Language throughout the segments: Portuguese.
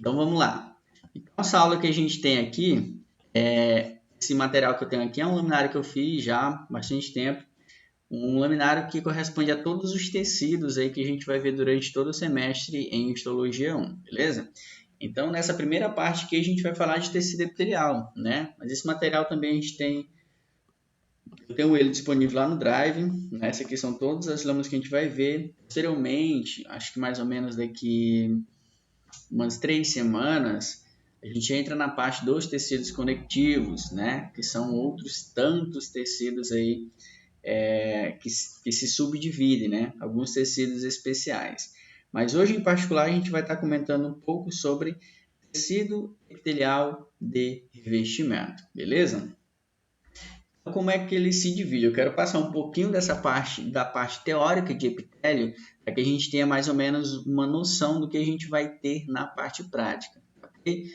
Então vamos lá. Então, essa aula que a gente tem aqui, esse material que eu tenho aqui é um laminário que eu fiz já há bastante tempo. Um laminário que corresponde a todos os tecidos aí que a gente vai ver durante todo o semestre em Histologia 1, beleza? Então, nessa primeira parte aqui, a gente vai falar de tecido epitelial, né? Mas esse material também a gente tem, eu tenho ele disponível lá no Drive, né? Essas aqui são todas as lâminas que a gente vai ver. Posteriormente, acho que mais ou menos daqui umas 3 semanas, a gente entra na parte dos tecidos conectivos, né? Que são outros tantos tecidos aí que se subdividem, né? Alguns tecidos especiais. Mas hoje, em particular, a gente vai estar comentando um pouco sobre tecido epitelial de revestimento, beleza? Então, como é que ele se divide? Eu quero passar um pouquinho dessa parte, da parte teórica de epitélio, para que a gente tenha mais ou menos uma noção do que a gente vai ter na parte prática, ok?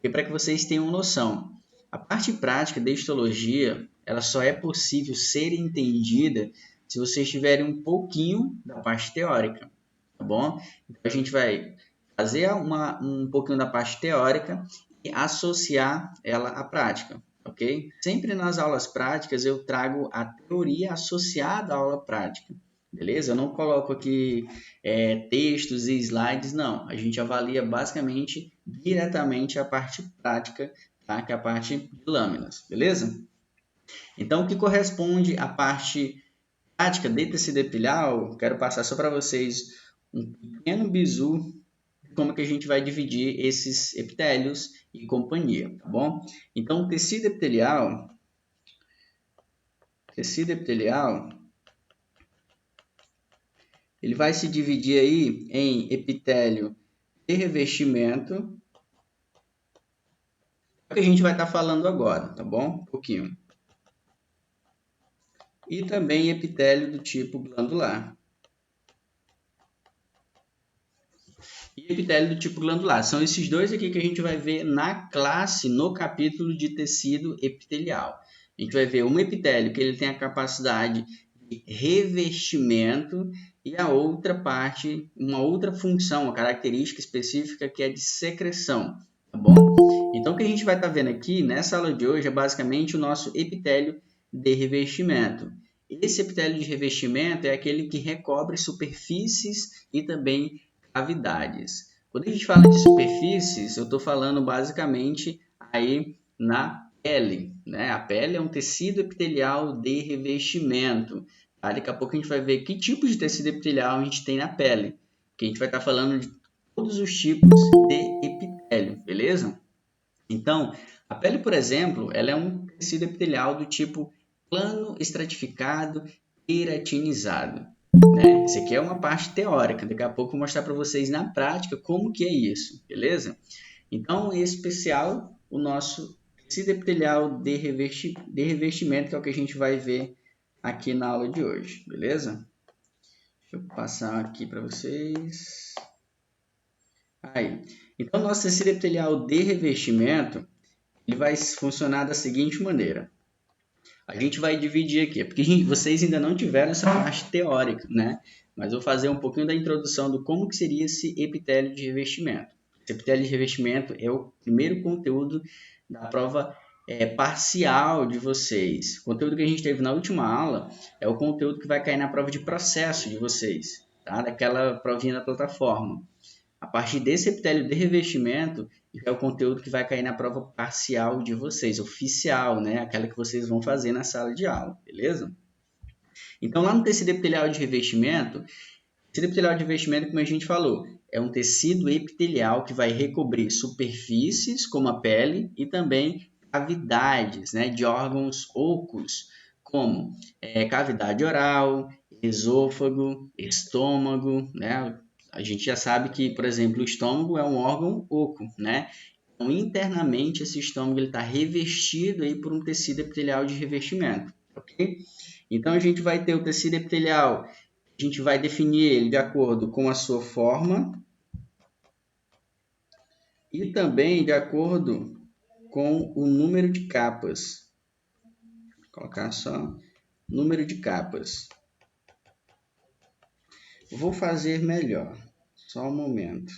E para que vocês tenham noção, a parte prática da histologia, ela só é possível ser entendida se vocês tiverem um pouquinho da parte teórica, tá bom? Então, a gente vai fazer um pouquinho da parte teórica e associar ela à prática, ok? Sempre nas aulas práticas eu trago a teoria associada à aula prática, beleza? Eu não coloco aqui textos e slides, não. A gente avalia basicamente diretamente a parte prática, tá? Que é a parte de lâminas, beleza? Então, o que corresponde à parte prática de tecido epitelial, quero passar só para vocês um pequeno bizu de como que a gente vai dividir esses epitélios e companhia, tá bom? Então, o tecido epitelial, ele vai se dividir aí em epitélio de revestimento, que a gente vai estar falando agora, tá bom? Um pouquinho. E também epitélio do tipo glandular. E epitélio do tipo glandular. São esses dois aqui que a gente vai ver na classe, no capítulo de tecido epitelial. A gente vai ver um epitélio que ele tem a capacidade de revestimento e a outra parte, uma outra função, uma característica específica que é de secreção, tá bom? Então, o que a gente vai estar vendo aqui nessa aula de hoje é basicamente o nosso epitélio de revestimento. Esse epitélio de revestimento é aquele que recobre superfícies e também cavidades. Quando a gente fala de superfícies, eu estou falando basicamente aí na pele, né? A pele é um tecido epitelial de revestimento. Tá? Daqui a pouco a gente vai ver que tipo de tecido epitelial a gente tem na pele, que a gente vai estar falando de todos os tipos de epitélio, beleza? Então, a pele, por exemplo, ela é um tecido epitelial do tipo plano estratificado queratinizado. Né? Isso aqui é uma parte teórica, daqui a pouco eu vou mostrar para vocês na prática como que é isso, beleza? Então, em especial, o nosso tecido epitelial de revestimento, que é o que a gente vai ver aqui na aula de hoje, beleza? Deixa eu passar aqui para vocês. Aí. Então, o nosso tecido epitelial de revestimento, ele vai funcionar da seguinte maneira. A gente vai dividir aqui, porque vocês ainda não tiveram essa parte teórica, né? Mas eu vou fazer um pouquinho da introdução do como que seria esse epitélio de revestimento. Esse epitélio de revestimento é o primeiro conteúdo da prova parcial de vocês. O conteúdo que a gente teve na última aula é o conteúdo que vai cair na prova de processo de vocês, tá? Daquela provinha da plataforma. A partir desse epitélio de revestimento, é o conteúdo que vai cair na prova parcial de vocês, oficial, né? Aquela que vocês vão fazer na sala de aula, beleza? Então, lá no tecido epitelial de revestimento, tecido epitelial de revestimento, como a gente falou, é um tecido epitelial que vai recobrir superfícies, como a pele, e também cavidades, né, de órgãos ocos, como cavidade oral, esôfago, estômago, né? A gente já sabe que, por exemplo, o estômago é um órgão oco, né? Então, internamente, esse estômago está revestido aí por um tecido epitelial de revestimento, ok? Então, a gente vai ter o tecido epitelial, a gente vai definir ele de acordo com a sua forma e também de acordo com o número de capas. Vou colocar só número de capas. Vou fazer melhor, só um momento.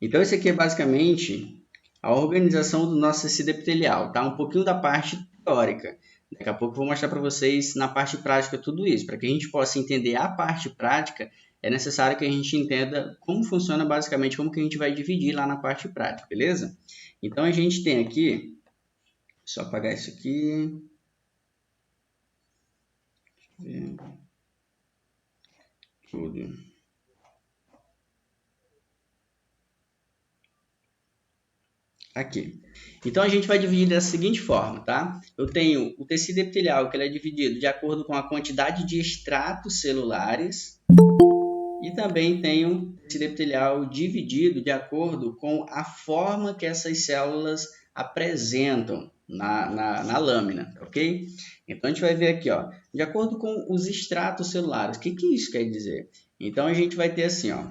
Então, esse aqui é basicamente a organização do nosso tecido epitelial, tá? Um pouquinho da parte teórica. Daqui a pouco eu vou mostrar para vocês na parte prática tudo isso. Para que a gente possa entender a parte prática, é necessário que a gente entenda como funciona basicamente, como que a gente vai dividir lá na parte prática, beleza? Então, a gente tem aqui, só apagar isso aqui. Tudo. Aqui. Então, a gente vai dividir dessa seguinte forma, tá? Eu tenho o tecido epitelial, que ele é dividido de acordo com a quantidade de extratos celulares, e também tenho o tecido epitelial dividido de acordo com a forma que essas células apresentam na lâmina, ok? Então, a gente vai ver aqui, ó, de acordo com os extratos celulares. O que isso quer dizer? Então, a gente vai ter assim, ó,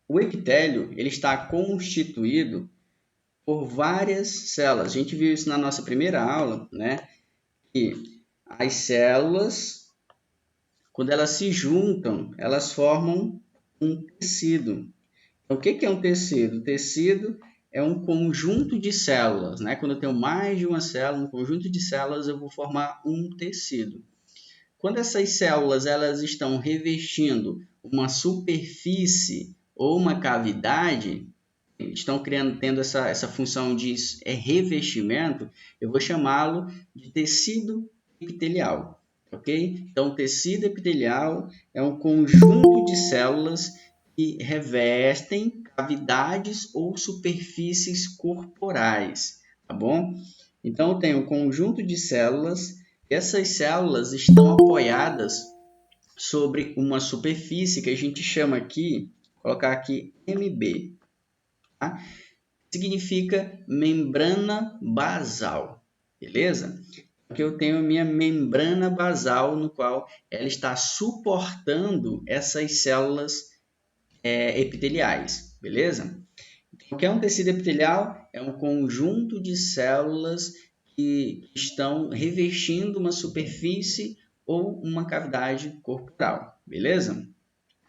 o epitélio ele está constituído por várias células. A gente viu isso na nossa primeira aula, né? Que as células, quando elas se juntam, elas formam um tecido. Então, o que é um tecido? O tecido é um conjunto de células, né? Quando eu tenho mais de uma célula, um conjunto de células, eu vou formar um tecido. Quando essas células elas estão revestindo uma superfície ou uma cavidade, estão tendo essa função de revestimento, eu vou chamá-lo de tecido epitelial, ok? Então, o tecido epitelial é um conjunto de células que revestem cavidades ou superfícies corporais, tá bom? Então, eu tenho um conjunto de células, essas células estão apoiadas sobre uma superfície que a gente chama aqui, vou colocar aqui MB, tá? Significa membrana basal, beleza? Aqui eu tenho a minha membrana basal, no qual ela está suportando essas células epiteliais, beleza? Então, o que é um tecido epitelial? É um conjunto de células que estão revestindo uma superfície ou uma cavidade corporal, beleza?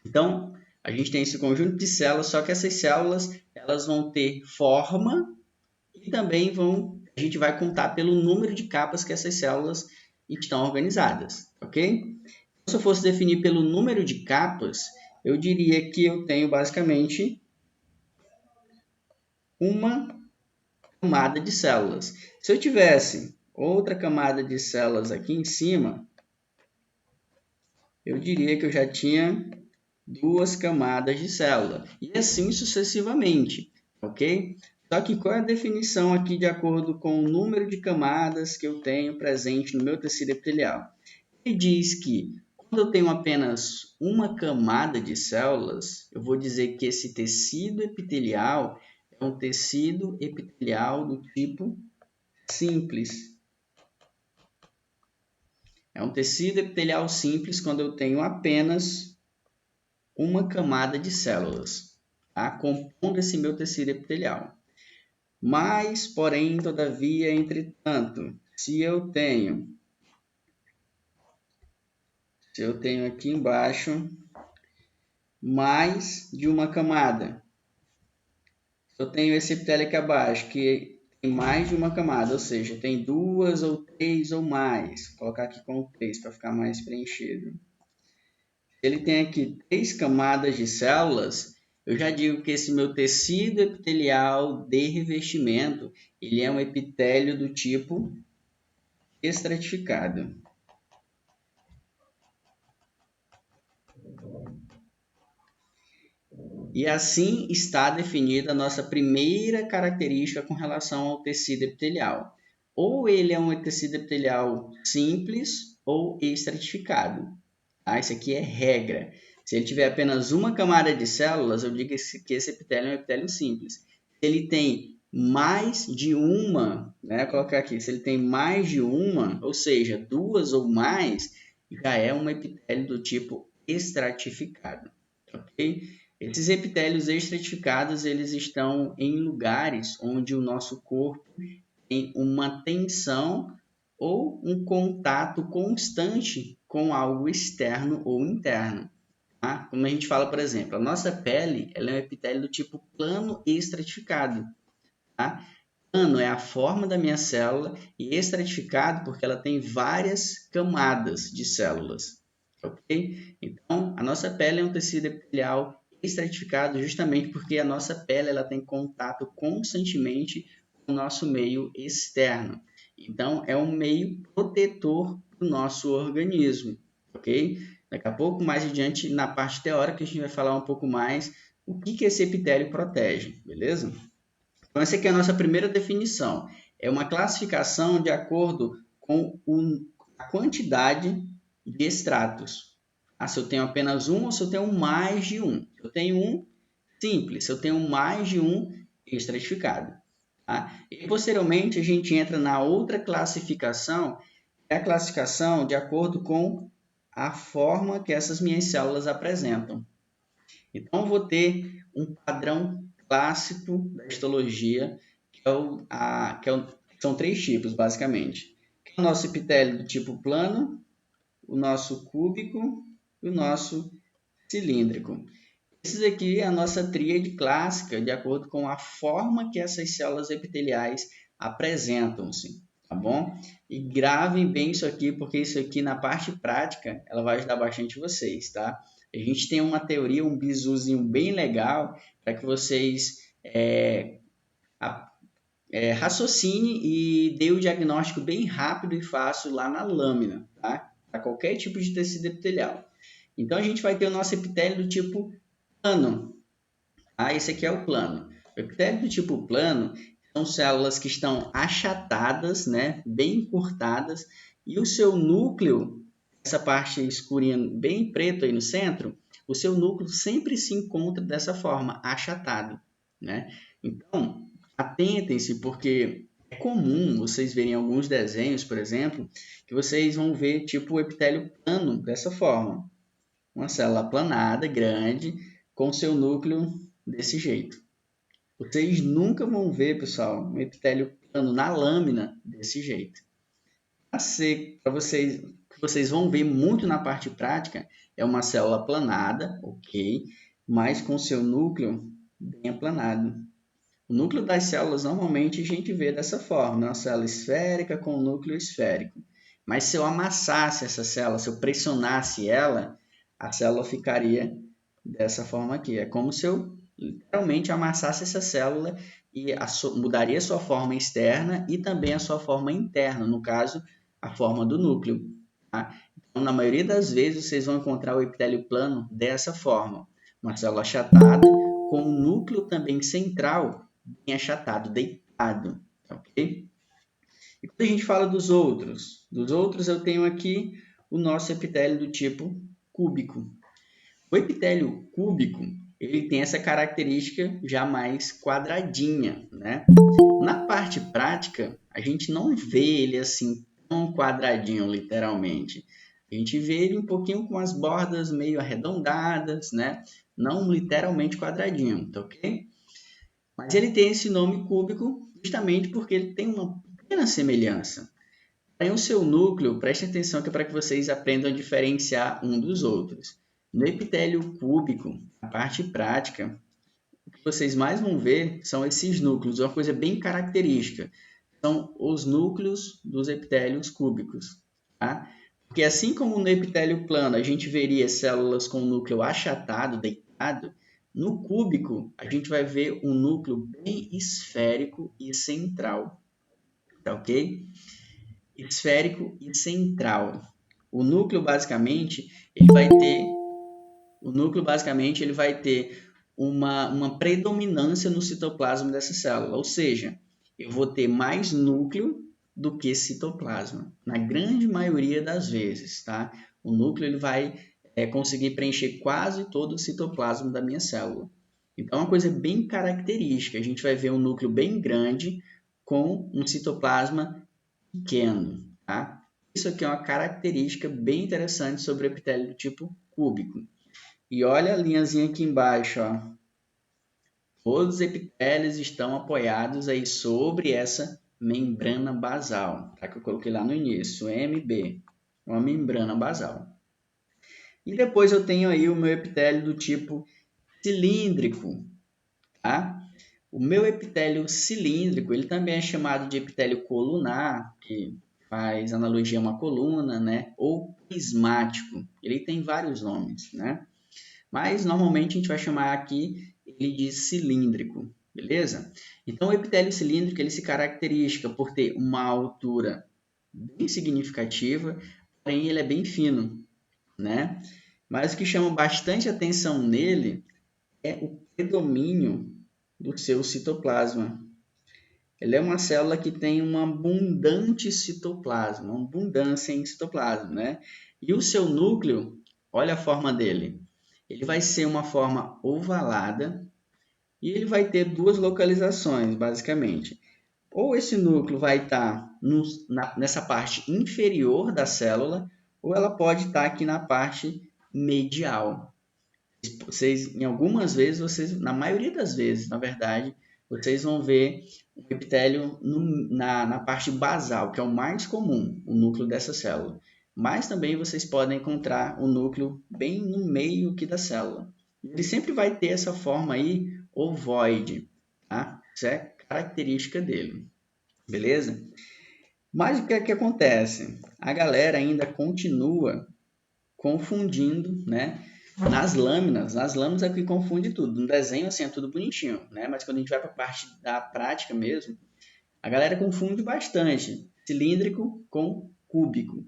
Então, a gente tem esse conjunto de células, só que essas células elas vão ter forma e também a gente vai contar pelo número de capas que essas células estão organizadas, ok? Se eu fosse definir pelo número de capas, eu diria que eu tenho basicamente uma camada de células. Se eu tivesse outra camada de células aqui em cima, eu diria que eu já tinha duas camadas de célula, e assim sucessivamente, ok? Só que qual é a definição aqui de acordo com o número de camadas que eu tenho presente no meu tecido epitelial? Ele diz que quando eu tenho apenas uma camada de células, eu vou dizer que esse tecido epitelial é um tecido epitelial do tipo simples. É um tecido epitelial simples quando eu tenho apenas uma camada de células, tá? Compondo esse meu tecido epitelial. Mas, porém, todavia, entretanto, se eu tenho aqui embaixo mais de uma camada, se eu tenho esse epitélio aqui abaixo que tem mais de uma camada, ou seja, tem duas ou três ou mais, vou colocar aqui como 3 para ficar mais preenchido. Ele tem aqui 3 camadas de células, eu já digo que esse meu tecido epitelial de revestimento, ele é um epitélio do tipo estratificado. E assim está definida a nossa primeira característica com relação ao tecido epitelial. Ou ele é um tecido epitelial simples ou estratificado. Tá? Isso aqui é regra. Se ele tiver apenas uma camada de células, eu digo que esse epitélio é um epitélio simples. Se ele tem mais de uma, né, vou colocar aqui, se ele tem mais de uma, ou seja, duas ou mais, já é um epitélio do tipo estratificado, ok? Esses epitélios estratificados, eles estão em lugares onde o nosso corpo tem uma tensão ou um contato constante com algo externo ou interno. Tá? Como a gente fala, por exemplo, a nossa pele ela é um epitélio do tipo plano e estratificado. Tá? Plano é a forma da minha célula e estratificado porque ela tem várias camadas de células. Ok? Então, a nossa pele é um tecido epitelial estratificado justamente porque a nossa pele ela tem contato constantemente com o nosso meio externo. Então, é um meio protetor do nosso organismo. Ok? Daqui a pouco, mais adiante, na parte teórica, a gente vai falar um pouco mais o que esse epitélio protege, beleza? Então, essa aqui é a nossa primeira definição. É uma classificação de acordo com a quantidade de estratos. Se eu tenho apenas um ou se eu tenho mais de um. Se eu tenho um, simples. Se eu tenho mais de um, estratificado. Tá? E posteriormente a gente entra na outra classificação, que é a classificação de acordo com a forma que essas minhas células apresentam. Então, eu vou ter um padrão clássico da histologia, são 3 tipos, basicamente. Que é o nosso epitélio do tipo plano, o nosso cúbico e o nosso cilíndrico. Esses aqui é a nossa tríade clássica, de acordo com a forma que essas células epiteliais apresentam-se, tá bom? E gravem bem isso aqui, porque isso aqui na parte prática, ela vai ajudar bastante vocês, tá? A gente tem uma teoria, um bisuzinho bem legal, para que vocês raciocinem e dê o diagnóstico bem rápido e fácil lá na lâmina, tá? Para qualquer tipo de tecido epitelial. Então, a gente vai ter o nosso epitélio do tipo plano. Esse aqui é o plano. O epitélio do tipo plano são células que estão achatadas, né, bem encurtadas, e o seu núcleo, essa parte escurinha bem preto aí no centro, o seu núcleo sempre se encontra dessa forma, achatado, né? Então, atentem-se, porque é comum vocês verem alguns desenhos, por exemplo, que vocês vão ver tipo o epitélio plano dessa forma. Uma célula aplanada, grande, com seu núcleo desse jeito. Vocês nunca vão ver, pessoal, um epitélio plano na lâmina desse jeito. Para vocês, que vocês vão ver muito na parte prática, é uma célula aplanada, ok, mas com seu núcleo bem aplanado. O núcleo das células normalmente a gente vê dessa forma, uma célula esférica com núcleo esférico. Mas se eu amassasse essa célula, se eu pressionasse ela, a célula ficaria dessa forma aqui. É como se eu literalmente amassasse essa célula e mudaria a sua forma externa e também a sua forma interna, no caso, a forma do núcleo. Tá? Então, na maioria das vezes, vocês vão encontrar o epitélio plano dessa forma. Uma célula achatada, com o núcleo também central bem achatado, deitado. Ok? E quando a gente fala dos outros eu tenho aqui o nosso epitélio do tipo cúbico. O epitélio cúbico, ele tem essa característica já mais quadradinha, né? Na parte prática, a gente não vê ele assim tão quadradinho, literalmente. A gente vê ele um pouquinho com as bordas meio arredondadas, né? Não literalmente quadradinho, tá ok? Mas ele tem esse nome cúbico justamente porque ele tem uma pequena semelhança. Aí o seu núcleo, preste atenção que é para que vocês aprendam a diferenciar um dos outros. No epitélio cúbico, a parte prática, o que vocês mais vão ver são esses núcleos, uma coisa bem característica. São os núcleos dos epitélios cúbicos. Tá? Porque assim como no epitélio plano a gente veria células com núcleo achatado, deitado, no cúbico a gente vai ver um núcleo bem esférico e central. Tá ok? Esférico e central. O núcleo basicamente ele vai ter uma predominância no citoplasma dessa célula, ou seja, eu vou ter mais núcleo do que citoplasma, na grande maioria das vezes, tá? O núcleo ele vai conseguir preencher quase todo o citoplasma da minha célula. Então, é uma coisa bem característica, a gente vai ver um núcleo bem grande com um citoplasma pequeno, tá? Isso aqui é uma característica bem interessante sobre o epitélio do tipo cúbico. E olha a linhazinha aqui embaixo, ó. Todos os epitélios estão apoiados aí sobre essa membrana basal, tá? Que eu coloquei lá no início, MB, uma membrana basal. E depois eu tenho aí o meu epitélio do tipo cilíndrico, tá? O meu epitélio cilíndrico, ele também é chamado de epitélio colunar, que faz analogia a uma coluna, né? Ou prismático. Ele tem vários nomes, né? Mas normalmente a gente vai chamar aqui ele de cilíndrico, beleza? Então o epitélio cilíndrico ele se caracteriza por ter uma altura bem significativa, porém ele é bem fino, né? Mas o que chama bastante atenção nele é o predomínio do seu citoplasma. Ele é uma célula que tem uma abundante citoplasma, uma abundância em citoplasma, né? E o seu núcleo, olha a forma dele. Ele vai ser uma forma ovalada e ele vai ter duas localizações, basicamente. Ou esse núcleo vai estar nessa parte inferior da célula, ou ela pode estar aqui na parte medial. Vocês, em algumas vezes, vocês, na maioria das vezes, na verdade, vocês vão ver o epitélio na parte basal, que é o mais comum, o núcleo dessa célula. Mas também vocês podem encontrar o núcleo bem no meio aqui da célula. Ele sempre vai ter essa forma aí ovoide, tá? Isso é característica dele, beleza? Mas o que é que acontece? A galera ainda continua confundindo, né? Nas lâminas é que confunde tudo. No desenho, assim, é tudo bonitinho, né? Mas quando a gente vai para a parte da prática mesmo, a galera confunde bastante cilíndrico com cúbico.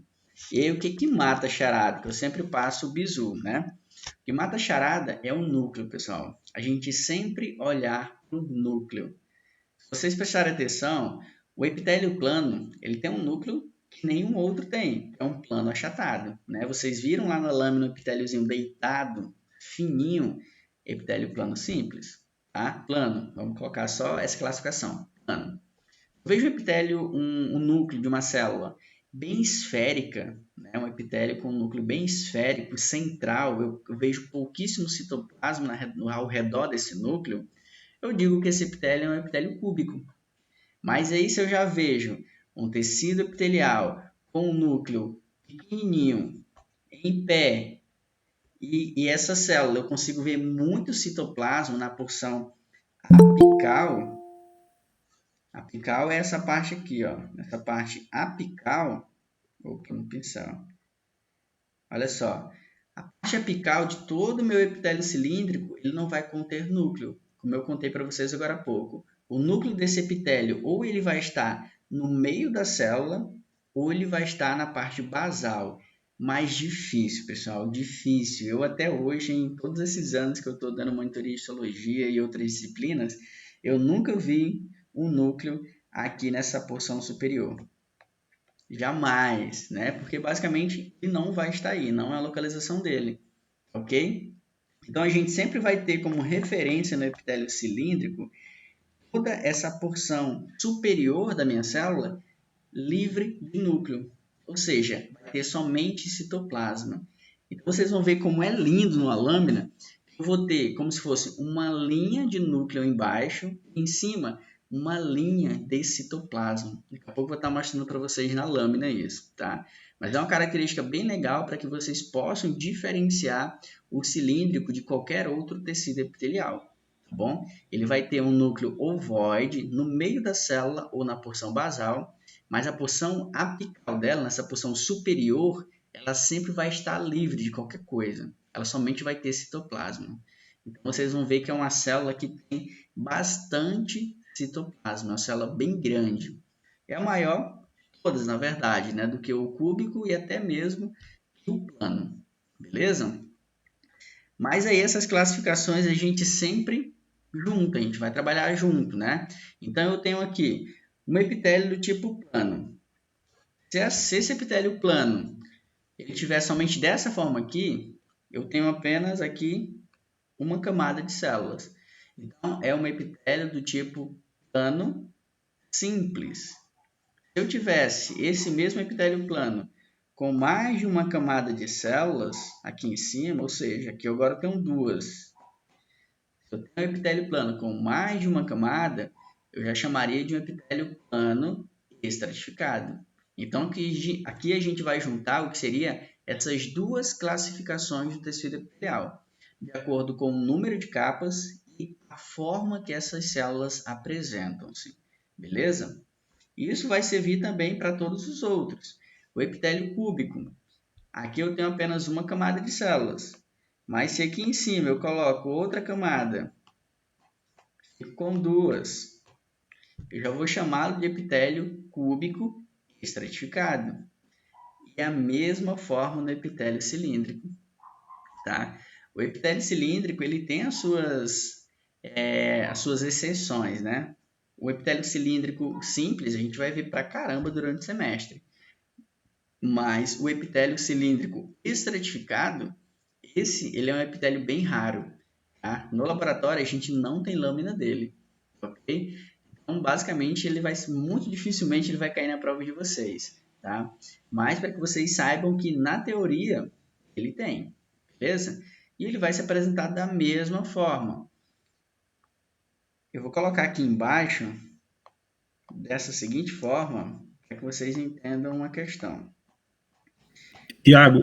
E aí, o que mata a charada? Que eu sempre passo o bizu, né? O que mata a charada é o núcleo, pessoal. A gente sempre olhar para o núcleo. Se vocês prestarem atenção, o epitélio plano, ele tem um núcleo que nenhum outro tem. É um plano achatado, né? Vocês viram lá na lâmina o epitéliozinho deitado, fininho, epitélio plano simples, tá? Plano, vamos colocar só essa classificação, plano. Eu vejo o epitélio, um núcleo de uma célula bem esférica, né? Um epitélio com um núcleo bem esférico, central, eu vejo pouquíssimo citoplasma ao redor desse núcleo, eu digo que esse epitélio é um epitélio cúbico. Mas aí se eu já vejo um tecido epitelial com um núcleo pequenininho, em pé, e essa célula eu consigo ver muito citoplasma na porção apical. Apical é essa parte aqui, ó. Essa parte apical, vou pôr no pincel. Olha só, a parte apical de todo o meu epitélio cilíndrico, ele não vai conter núcleo, como eu contei para vocês agora há pouco. O núcleo desse epitélio, ou ele vai estar no meio da célula, ou ele vai estar na parte basal. Mais difícil, pessoal, difícil. Eu até hoje, em todos esses anos que eu estou dando monitoria de histologia e outras disciplinas, eu nunca vi um núcleo aqui nessa porção superior. Jamais, né? Porque basicamente ele não vai estar aí, não é a localização dele, ok? Então a gente sempre vai ter como referência no epitélio cilíndrico toda essa porção superior da minha célula livre de núcleo, ou seja, vai ter somente citoplasma. Então vocês vão ver como é lindo numa lâmina. Eu vou ter como se fosse uma linha de núcleo embaixo, em cima uma linha de citoplasma. Daqui a pouco eu vou estar mostrando para vocês na lâmina isso, tá? Mas é uma característica bem legal para que vocês possam diferenciar o cilíndrico de qualquer outro tecido epitelial, tá bom? Ele vai ter um núcleo ovoide no meio da célula ou na porção basal, mas a porção apical dela, nessa porção superior, ela sempre vai estar livre de qualquer coisa. Ela somente vai ter citoplasma. Então, vocês vão ver que é uma célula que tem bastante citoplasma, uma célula bem grande. É a maior de todas, na verdade, né, do que o cúbico e até mesmo o plano. Beleza? Mas aí essas classificações a gente sempre junta, a gente vai trabalhar junto, né? Então, eu tenho aqui um epitélio do tipo plano. Se esse epitélio plano ele tiver somente dessa forma aqui, eu tenho apenas aqui uma camada de células. Então, é um epitélio do tipo plano simples. Se eu tivesse esse mesmo epitélio plano com mais de uma camada de células aqui em cima, ou seja, aqui eu agora tenho duas. Se eu tenho um epitélio plano com mais de uma camada, eu já chamaria de um epitélio plano estratificado. Então, aqui a gente vai juntar o que seria essas duas classificações do tecido epitelial, de acordo com o número de capas e a forma que essas células apresentam-se. Beleza? Isso vai servir também para todos os outros. O epitélio cúbico. Aqui eu tenho apenas uma camada de células. Mas se aqui em cima eu coloco outra camada, fico com duas, eu já vou chamá-lo de epitélio cúbico estratificado. E a mesma forma no epitélio cilíndrico. Tá? O epitélio cilíndrico ele tem as suas exceções, né? O epitélio cilíndrico simples a gente vai ver pra caramba durante o semestre. Mas o epitélio cilíndrico estratificado, ele é um epitélio bem raro. Tá? No laboratório a gente não tem lâmina dele. Ok? Então, basicamente, muito dificilmente ele vai cair na prova de vocês. Tá? Mas para que vocês saibam que na teoria ele tem. Beleza? E ele vai se apresentar da mesma forma. Eu vou colocar aqui embaixo dessa seguinte forma para que vocês entendam uma questão. Tiago,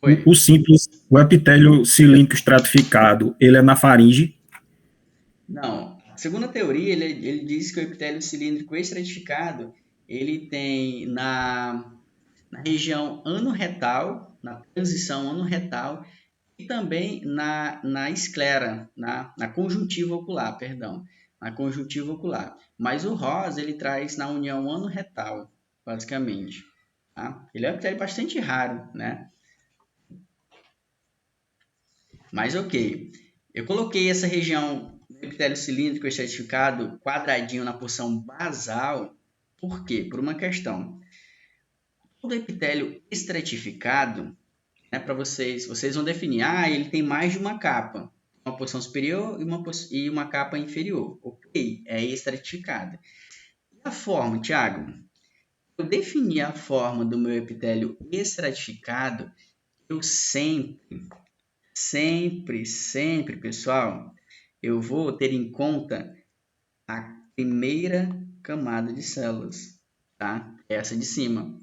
Oi. o simples, o epitélio cilíndrico estratificado, ele é na faringe? Não. Segundo a teoria, ele diz que o epitélio cilíndrico estratificado ele tem na região ano-retal, na transição ano-retal, e também na esclera, na conjuntiva ocular, perdão, na conjuntiva ocular. Mas o rosa ele traz na união ano-retal, basicamente. Tá? Ele é um epitélio bastante raro, né? Mas ok, eu coloquei essa região do epitélio cilíndrico estratificado quadradinho na porção basal, por quê? Por uma questão. Todo epitélio estratificado, né, para vocês vão definir, ele tem mais de uma capa, uma porção superior e uma capa inferior. Ok, é estratificada. E a forma, Thiago? Eu defini a forma do meu epitélio estratificado, eu sempre, pessoal, eu vou ter em conta a primeira camada de células, tá? Essa de cima.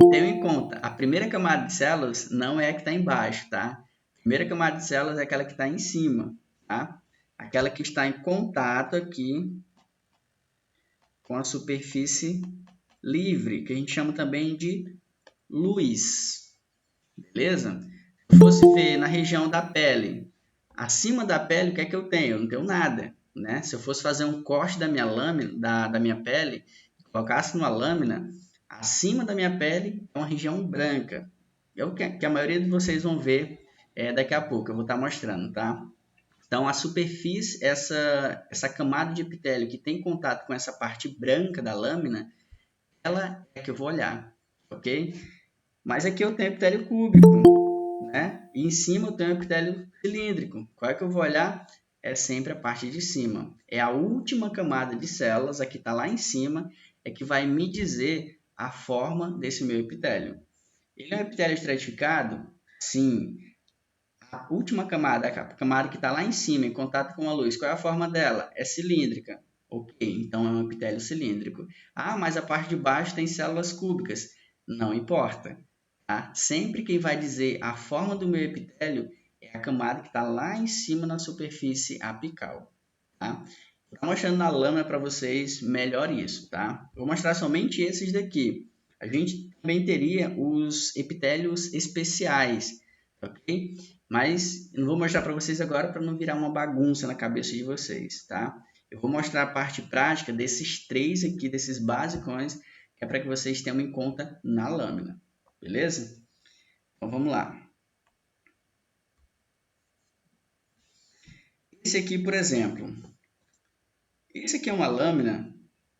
Tenha em conta, a primeira camada de células não é a que está embaixo, tá? A primeira camada de células é aquela que está em cima, tá? Aquela que está em contato aqui com a superfície livre, que a gente chama também de luz, beleza? Se eu fosse ver na região da pele, acima da pele, o que é que eu tenho? Eu não tenho nada, né? Se eu fosse fazer um corte da minha lâmina, da minha pele, colocasse numa lâmina, acima da minha pele é uma região branca. É o que a maioria de vocês vão ver daqui a pouco, eu vou estar mostrando, tá? Então, a superfície, essa camada de epitélio que tem contato com essa parte branca da lâmina, ela é que eu vou olhar, ok? Mas aqui eu tenho epitélio cúbico, né? E em cima eu tenho epitélio cilíndrico. Qual é que eu vou olhar? É sempre a parte de cima. É a última camada de células, a que está lá em cima, é que vai me dizer a forma desse meu epitélio. Ele é um epitélio estratificado? Sim. A última camada, a camada que está lá em cima, em contato com a luz, qual é a forma dela? É cilíndrica. Ok, então é um epitélio cilíndrico. Mas a parte de baixo tem células cúbicas. Não importa. Tá? Sempre quem vai dizer a forma do meu epitélio é a camada que está lá em cima na superfície apical. Tá? Vou mostrando na lâmina para vocês melhor isso. Tá? Vou mostrar somente esses daqui. A gente também teria os epitélios especiais, ok? Mas eu não vou mostrar para vocês agora para não virar uma bagunça na cabeça de vocês, tá? Eu vou mostrar a parte prática desses três aqui, desses basicões, que é para que vocês tenham em conta na lâmina, beleza? Então vamos lá. Esse aqui, por exemplo, esse aqui é uma lâmina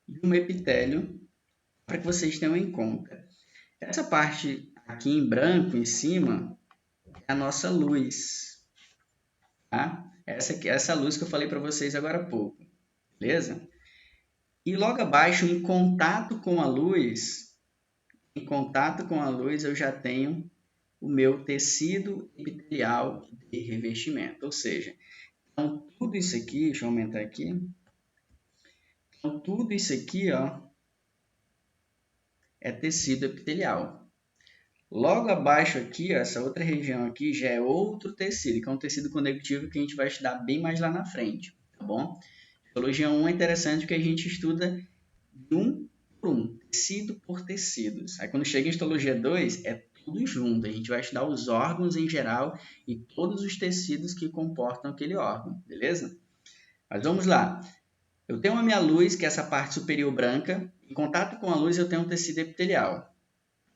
de um epitélio para que vocês tenham em conta. Essa parte aqui em branco, em cima, é a nossa luz, tá? Essa luz que eu falei para vocês agora há pouco, beleza? E logo abaixo, em contato com a luz, eu já tenho o meu tecido epitelial de revestimento. Ou seja, então tudo isso aqui, deixa eu aumentar aqui. Então tudo isso aqui, ó, é tecido epitelial. Logo abaixo aqui, ó, essa outra região aqui já é outro tecido, que é um tecido conectivo que a gente vai estudar bem mais lá na frente, tá bom? Histologia 1 é interessante porque a gente estuda de um por um, tecido por tecidos. Aí quando chega em histologia 2, é tudo junto. A gente vai estudar os órgãos em geral e todos os tecidos que comportam aquele órgão, beleza? Mas vamos lá. Eu tenho a minha luz, que é essa parte superior branca. Em contato com a luz eu tenho um tecido epitelial,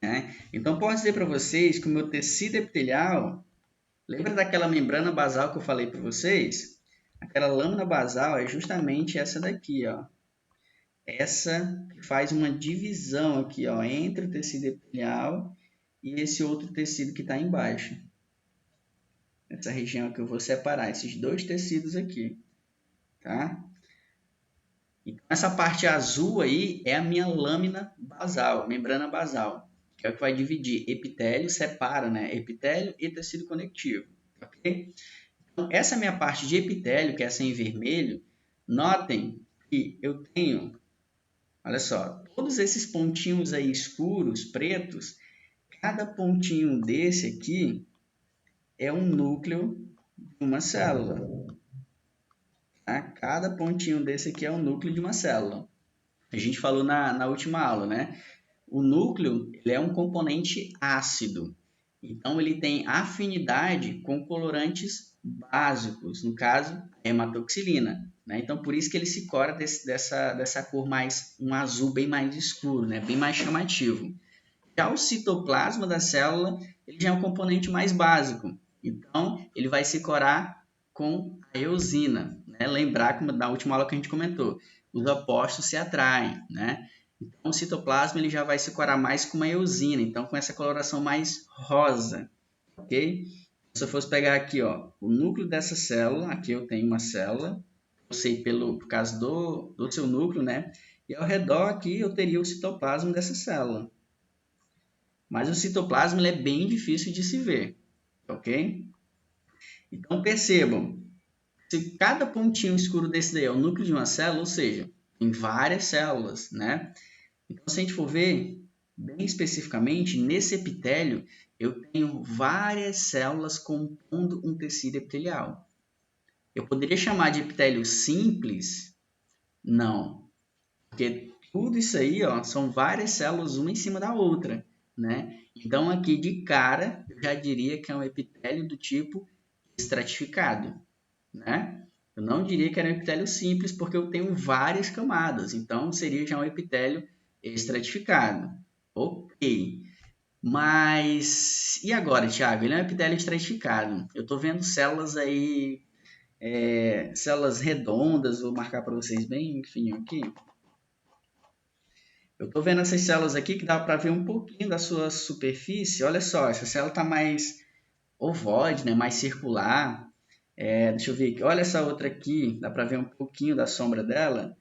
né? Então posso dizer para vocês que o meu tecido epitelial, lembra daquela membrana basal que eu falei para vocês? Aquela lâmina basal é justamente essa daqui, ó. Essa que faz uma divisão aqui, ó, entre o tecido epitelial e esse outro tecido que está embaixo. Essa região que eu vou separar, esses dois tecidos aqui, tá? Então, essa parte azul aí é a minha lâmina basal, membrana basal, que é o que vai dividir epitélio, separa, né? Epitélio e tecido conectivo, ok? Então, essa minha parte de epitélio, que é essa em vermelho, notem que eu tenho, olha só, todos esses pontinhos aí escuros, pretos, cada pontinho desse aqui é um núcleo de uma célula, tá? Cada pontinho desse aqui é um núcleo de uma célula. A gente falou na última aula, né? O núcleo ele é um componente ácido, então ele tem afinidade com colorantes básicos, no caso, a hematoxilina, né? Então por isso que ele se cora dessa cor mais, um azul bem mais escuro, né? Bem mais chamativo. Já o citoplasma da célula ele já é um componente mais básico, então ele vai se corar com a eosina, né? Lembrar como da última aula que a gente comentou, os opostos se atraem, né? Então, o citoplasma ele já vai se corar mais com uma eosina, então com essa coloração mais rosa, ok? Se eu fosse pegar aqui, ó, o núcleo dessa célula, aqui eu tenho uma célula, eu sei por causa do seu núcleo, né? E ao redor aqui eu teria o citoplasma dessa célula. Mas o citoplasma ele é bem difícil de se ver, ok? Então percebam, se cada pontinho escuro desse daí é o núcleo de uma célula, ou seja, tem várias células, né? Então, se a gente for ver bem especificamente, nesse epitélio, eu tenho várias células compondo um tecido epitelial. Eu poderia chamar de epitélio simples? Não, porque tudo isso aí ó, são várias células uma em cima da outra, né? Então, aqui de cara, eu já diria que é um epitélio do tipo estratificado, né? Eu não diria que era um epitélio simples, porque eu tenho várias camadas, então seria já um epitélio estratificado. Ok. Mas e agora, Thiago? Ele é um epitélio estratificado. Eu estou vendo células aí, células redondas, vou marcar para vocês bem fininho aqui. Eu estou vendo essas células aqui que dá para ver um pouquinho da sua superfície. Olha só, essa célula está mais ovoide, né? Mais circular. Deixa eu ver aqui. Olha essa outra aqui, dá para ver um pouquinho da sombra dela.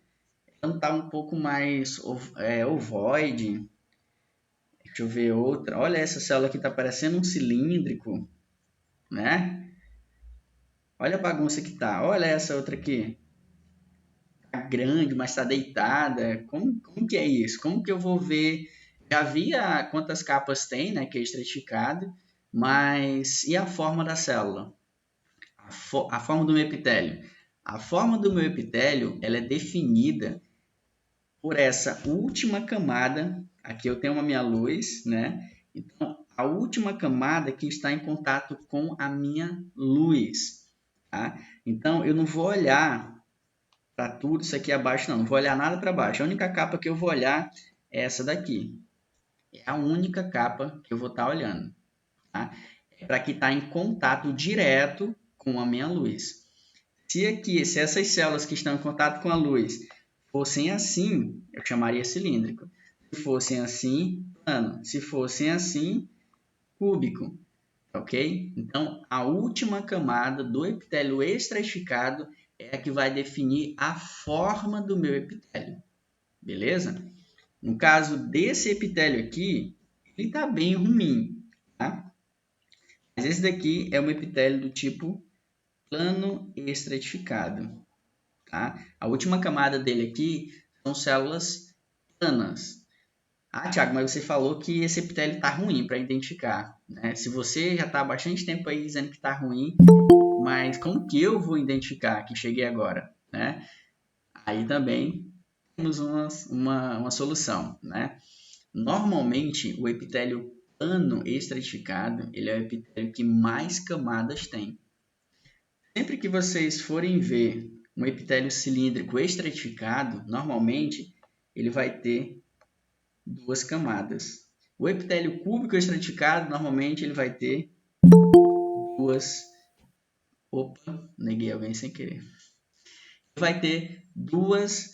Ela está um pouco mais ovoide. Deixa eu ver outra. Olha essa célula aqui, está parecendo um cilíndrico, né? Olha a bagunça que tá. Olha essa outra aqui. Tá grande, mas está deitada. Como que é isso? Como que eu vou ver? Já vi quantas capas tem, né? Que é estratificado. Mas e a forma da célula? A forma do meu epitélio. A forma do meu epitélio ela é definida por essa última camada. Aqui eu tenho uma minha luz, né? Então, a última camada que está em contato com a minha luz. Tá? Então, eu não vou olhar para tudo isso aqui abaixo, não vou olhar nada para baixo. A única capa que eu vou olhar é essa daqui. É a única capa que eu vou estar olhando. Tá? É para que está em contato direto com a minha luz. Se essas células que estão em contato com a luz fossem assim, eu chamaria cilíndrico. Se fossem assim, plano. Se fossem assim, cúbico. Ok? Então, a última camada do epitélio estratificado é a que vai definir a forma do meu epitélio. Beleza? No caso desse epitélio aqui, ele está bem ruim. Tá? Mas esse daqui é um epitélio do tipo plano estratificado. Tá? A última camada dele aqui são células planas. Ah, Thiago, mas você falou que esse epitélio está ruim para identificar, né? Se você já está há bastante tempo aí dizendo que está ruim, mas como que eu vou identificar que cheguei agora, né? Aí também temos uma solução, né? Normalmente, o epitélio plano estratificado, ele é o epitélio que mais camadas tem. Sempre que vocês forem ver um epitélio cilíndrico estratificado, normalmente ele vai ter duas camadas. O epitélio cúbico estratificado, normalmente ele vai ter duas. Opa, neguei alguém sem querer. Vai ter duas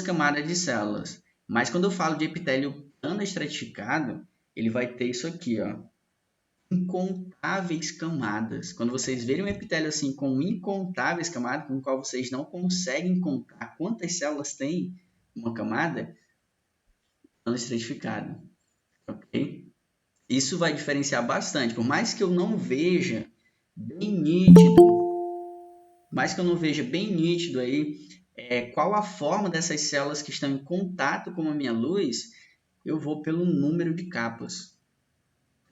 camadas de células. Mas quando eu falo de epitélio plano estratificado, ele vai ter isso aqui, ó, incontáveis camadas. Quando vocês verem um epitélio assim com incontáveis camadas, com o qual vocês não conseguem contar quantas células tem uma camada, plano estratificado, ok? Isso vai diferenciar bastante. Por mais que eu não veja bem nítido, aí qual a forma dessas células que estão em contato com a minha luz, eu vou pelo número de capas.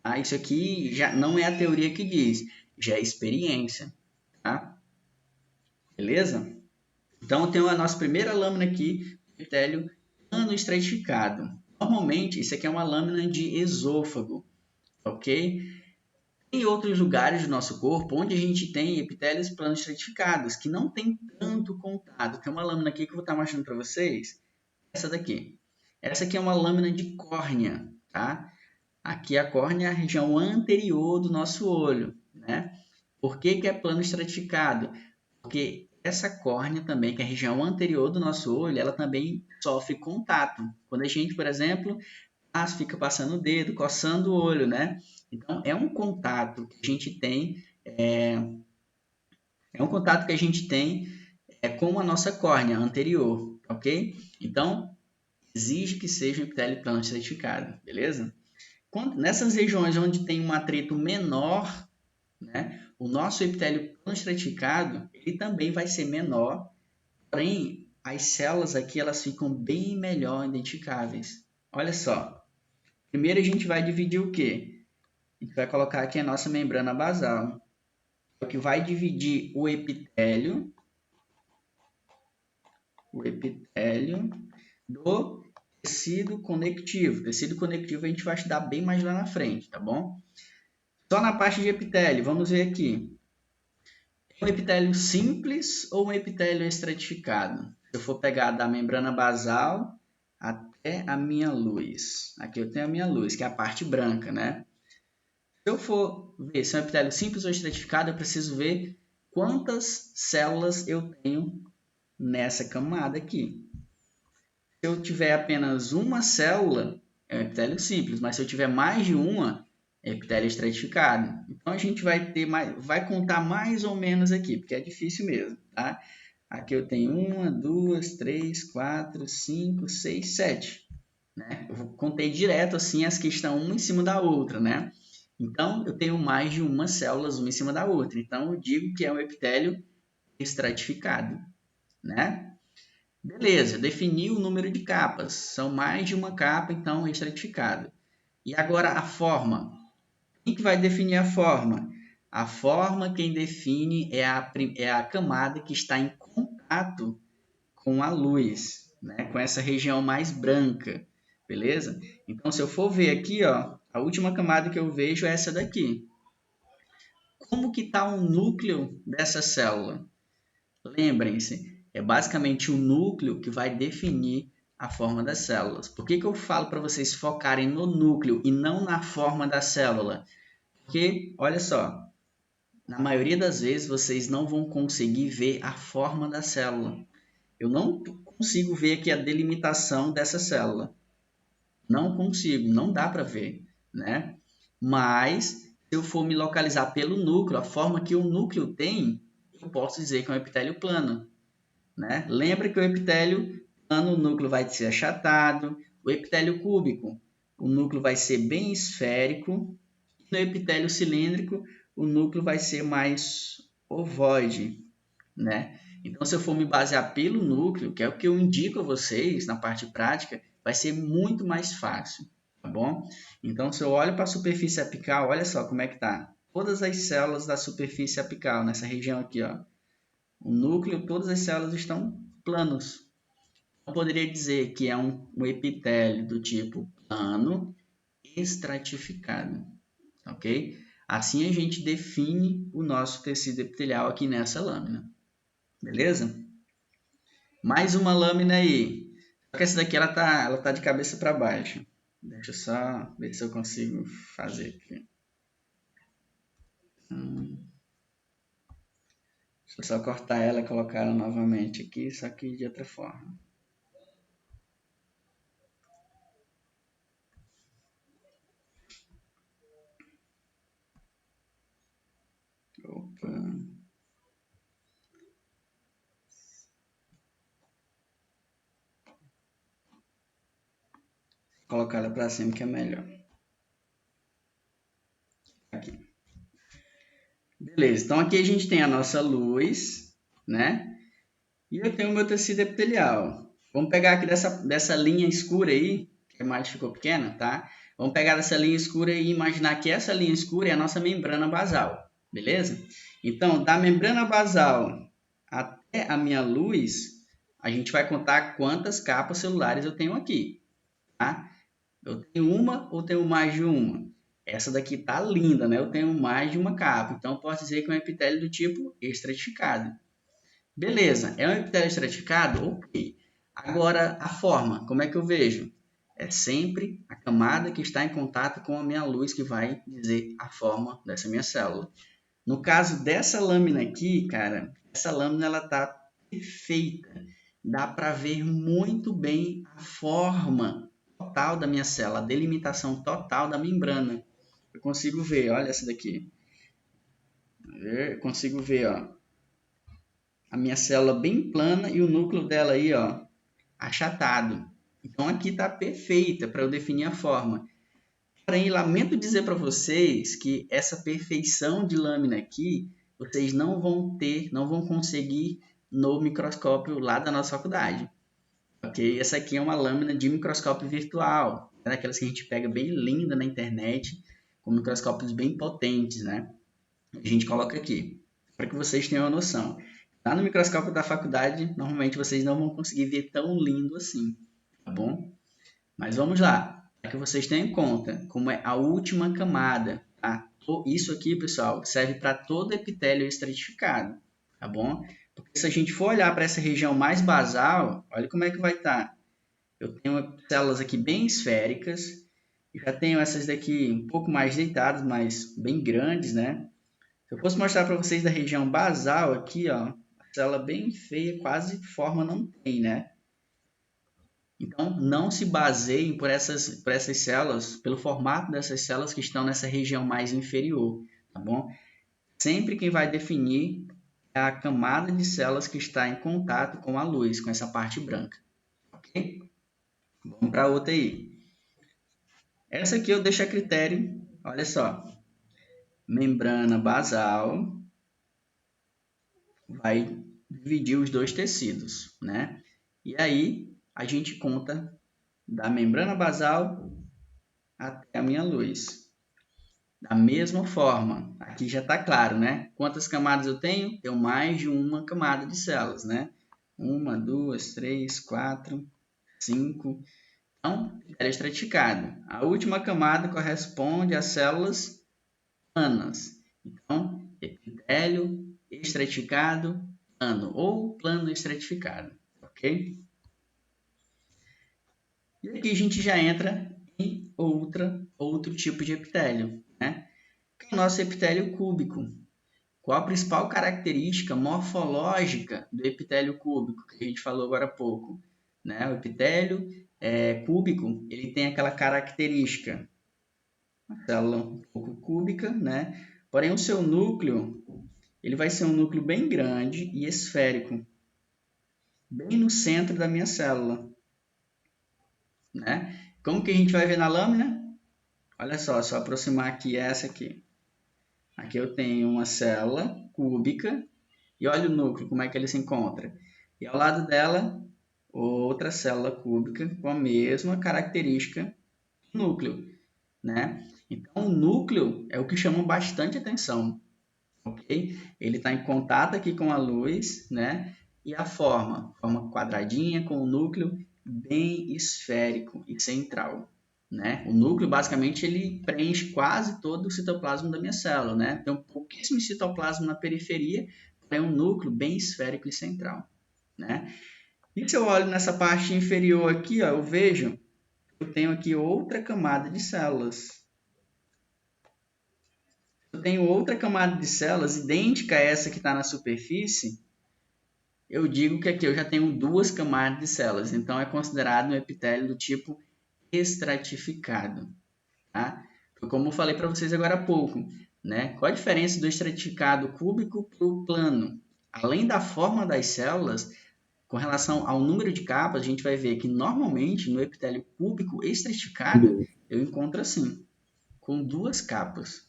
Tá? Isso aqui já não é a teoria que diz, já é experiência. Tá? Beleza? Então, eu tenho a nossa primeira lâmina aqui, epitélio plano estratificado. Normalmente, isso aqui é uma lâmina de esôfago, ok? Tem outros lugares do nosso corpo onde a gente tem epitélios planos estratificados, que não tem tanto contato. Tem uma lâmina aqui que eu vou estar mostrando para vocês. Essa daqui. Essa aqui é uma lâmina de córnea, tá? Aqui a córnea é a região anterior do nosso olho, né? Por que que é plano estratificado? Porque essa córnea também, que é a região anterior do nosso olho, ela também sofre contato. Quando a gente, por exemplo, fica passando o dedo, coçando o olho, né? Então, é um contato que a gente tem, com a nossa córnea anterior, ok? Então, exige que seja um epitélio plano estratificado, beleza? Nessas regiões onde tem um atrito menor, né, o nosso epitélio plano estratificado, ele também vai ser menor, porém, as células aqui, elas ficam bem melhor identificáveis. Olha só, primeiro a gente vai dividir o quê? A gente vai colocar aqui a nossa membrana basal, que vai dividir o epitélio do tecido conectivo. Tecido conectivo a gente vai estudar bem mais lá na frente, tá bom? Só na parte de epitélio, vamos ver aqui. É um epitélio simples ou um epitélio estratificado? Se eu for pegar da membrana basal até a minha luz. Aqui eu tenho a minha luz, que é a parte branca, né? Se eu for ver se é um epitélio simples ou estratificado, eu preciso ver quantas células eu tenho nessa camada aqui. Se eu tiver apenas uma célula, é um epitélio simples, mas se eu tiver mais de uma, é epitélio estratificado. Então a gente vai contar mais ou menos aqui, porque é difícil mesmo, tá? Aqui eu tenho 1, 2, 3, 4, 5, 6, 7. Né? Eu contei direto assim as que estão uma em cima da outra, né? Então, eu tenho mais de uma célula uma em cima da outra. Então, eu digo que é um epitélio estratificado, né? Beleza, defini o número de capas. São mais de uma capa, então é estratificado. E agora a forma. Quem que vai definir a forma? A forma quem define é a camada que está em contato com a luz, né? Com essa região mais branca, beleza? Então, se eu for ver aqui, ó, a última camada que eu vejo é essa daqui. Como que está o núcleo dessa célula? Lembrem-se, é basicamente o núcleo que vai definir a forma das células. Por que eu falo para vocês focarem no núcleo e não na forma da célula? Porque, olha só, na maioria das vezes vocês não vão conseguir ver a forma da célula. Eu não consigo ver aqui a delimitação dessa célula. Não consigo, não dá para ver, né? Mas, se eu for me localizar pelo núcleo, a forma que o núcleo tem, eu posso dizer que é um epitélio plano, né? Lembra que o epitélio plano, o núcleo vai ser achatado. O epitélio cúbico, o núcleo vai ser bem esférico. No epitélio cilíndrico, o núcleo vai ser mais ovoide, né? Então, se eu for me basear pelo núcleo, que é o que eu indico a vocês na parte prática, vai ser muito mais fácil, tá bom? Então, se eu olho para a superfície apical, olha só como é que tá. Todas as células da superfície apical, nessa região aqui, ó, o núcleo, todas as células estão planos. Eu poderia dizer que é um epitélio do tipo plano estratificado, ok? Assim a gente define o nosso tecido epitelial aqui nessa lâmina, beleza? Mais uma lâmina aí. Só que essa daqui ela tá de cabeça para baixo. Deixa eu só ver se eu consigo fazer aqui. Deixa eu só cortar ela e colocar ela novamente aqui, só que de outra forma. Opa. Vou colocar ela para cima que é melhor. Aqui. Beleza, então aqui a gente tem a nossa luz, né? E eu tenho o meu tecido epitelial. Vamos pegar aqui dessa linha escura aí, que a imagem ficou pequena, tá? Vamos pegar dessa linha escura e imaginar que essa linha escura é a nossa membrana basal, beleza? Então, da membrana basal até a minha luz, a gente vai contar quantas capas celulares eu tenho aqui, tá? Eu tenho uma ou tenho mais de uma? Essa daqui tá linda, né? Eu tenho mais de uma capa, então eu posso dizer que é um epitélio do tipo estratificado. Beleza, é um epitélio estratificado? Ok. Agora, a forma, como é que eu vejo? É sempre a camada que está em contato com a minha luz que vai dizer a forma dessa minha célula. No caso dessa lâmina aqui, cara, essa lâmina ela tá perfeita. Dá para ver muito bem a forma total da minha célula, a delimitação total da membrana. Eu consigo ver, olha essa daqui. Eu consigo ver, ó, a minha célula bem plana e o núcleo dela aí, ó, achatado. Então aqui está perfeita para eu definir a forma. Porém, lamento dizer para vocês que essa perfeição de lâmina aqui, vocês não vão ter, não vão conseguir no microscópio lá da nossa faculdade. Ok? Essa aqui é uma lâmina de microscópio virtual, é daquelas que a gente pega bem linda na internet, com microscópios bem potentes, né? A gente coloca aqui, para que vocês tenham uma noção. Lá no microscópio da faculdade, normalmente vocês não vão conseguir ver tão lindo assim, tá bom? Mas vamos lá, para que vocês tenham em conta como é a última camada, tá? Isso aqui, pessoal, serve para todo epitélio estratificado, tá bom? Porque se a gente for olhar para essa região mais basal, olha como é que vai estar. Eu tenho células aqui bem esféricas, já tenho essas daqui um pouco mais deitadas, mas bem grandes, né? Se eu fosse mostrar para vocês da região basal aqui, ó, a célula bem feia, quase forma não tem, né? Então, não se baseiem por essas células, pelo formato dessas células que estão nessa região mais inferior, tá bom? Sempre quem vai definir é a camada de células que está em contato com a luz, com essa parte branca, ok? Vamos para outra aí. Essa aqui eu deixo a critério, olha só. Membrana basal vai dividir os dois tecidos, né? E aí a gente conta da membrana basal até a minha luz. Da mesma forma, aqui já está claro, né? Quantas camadas eu tenho? Tenho mais de uma camada de células, né? 1, 2, 3, 4, 5. Então, ela é estratificado. A última camada corresponde às células planas. Então, epitélio estratificado plano ou plano estratificado, ok? E aqui a gente já entra em outro tipo de epitélio, né? Que é o nosso epitélio cúbico. Qual a principal característica morfológica do epitélio cúbico que a gente falou agora há pouco? Né? O epitélio cúbico ele tem aquela característica, uma célula um pouco cúbica, né? Porém o seu núcleo ele vai ser um núcleo bem grande e esférico, bem no centro da minha célula, né? Como que a gente vai ver na lâmina? Olha só aproximar aqui essa aqui. Aqui eu tenho uma célula cúbica e olha o núcleo, como é que ele se encontra. E ao lado dela outra célula cúbica com a mesma característica do núcleo, né? Então, o núcleo é o que chama bastante atenção, ok? Ele está em contato aqui com a luz, né? E a forma quadradinha com o núcleo bem esférico e central, né? O núcleo, basicamente, ele preenche quase todo o citoplasma da minha célula, né? Tem um pouquíssimo citoplasma na periferia, é um núcleo bem esférico e central, né? E se eu olho nessa parte inferior aqui, ó, eu vejo que eu tenho aqui outra camada de células. Eu tenho outra camada de células idêntica a essa que está na superfície. Eu digo que aqui eu já tenho duas camadas de células, então é considerado um epitélio do tipo estratificado. Tá? Como eu falei para vocês agora há pouco, né? Qual a diferença do estratificado cúbico para o plano? Além da forma das células, com relação ao número de capas, a gente vai ver que normalmente no epitélio cúbico estratificado eu encontro assim, com duas capas.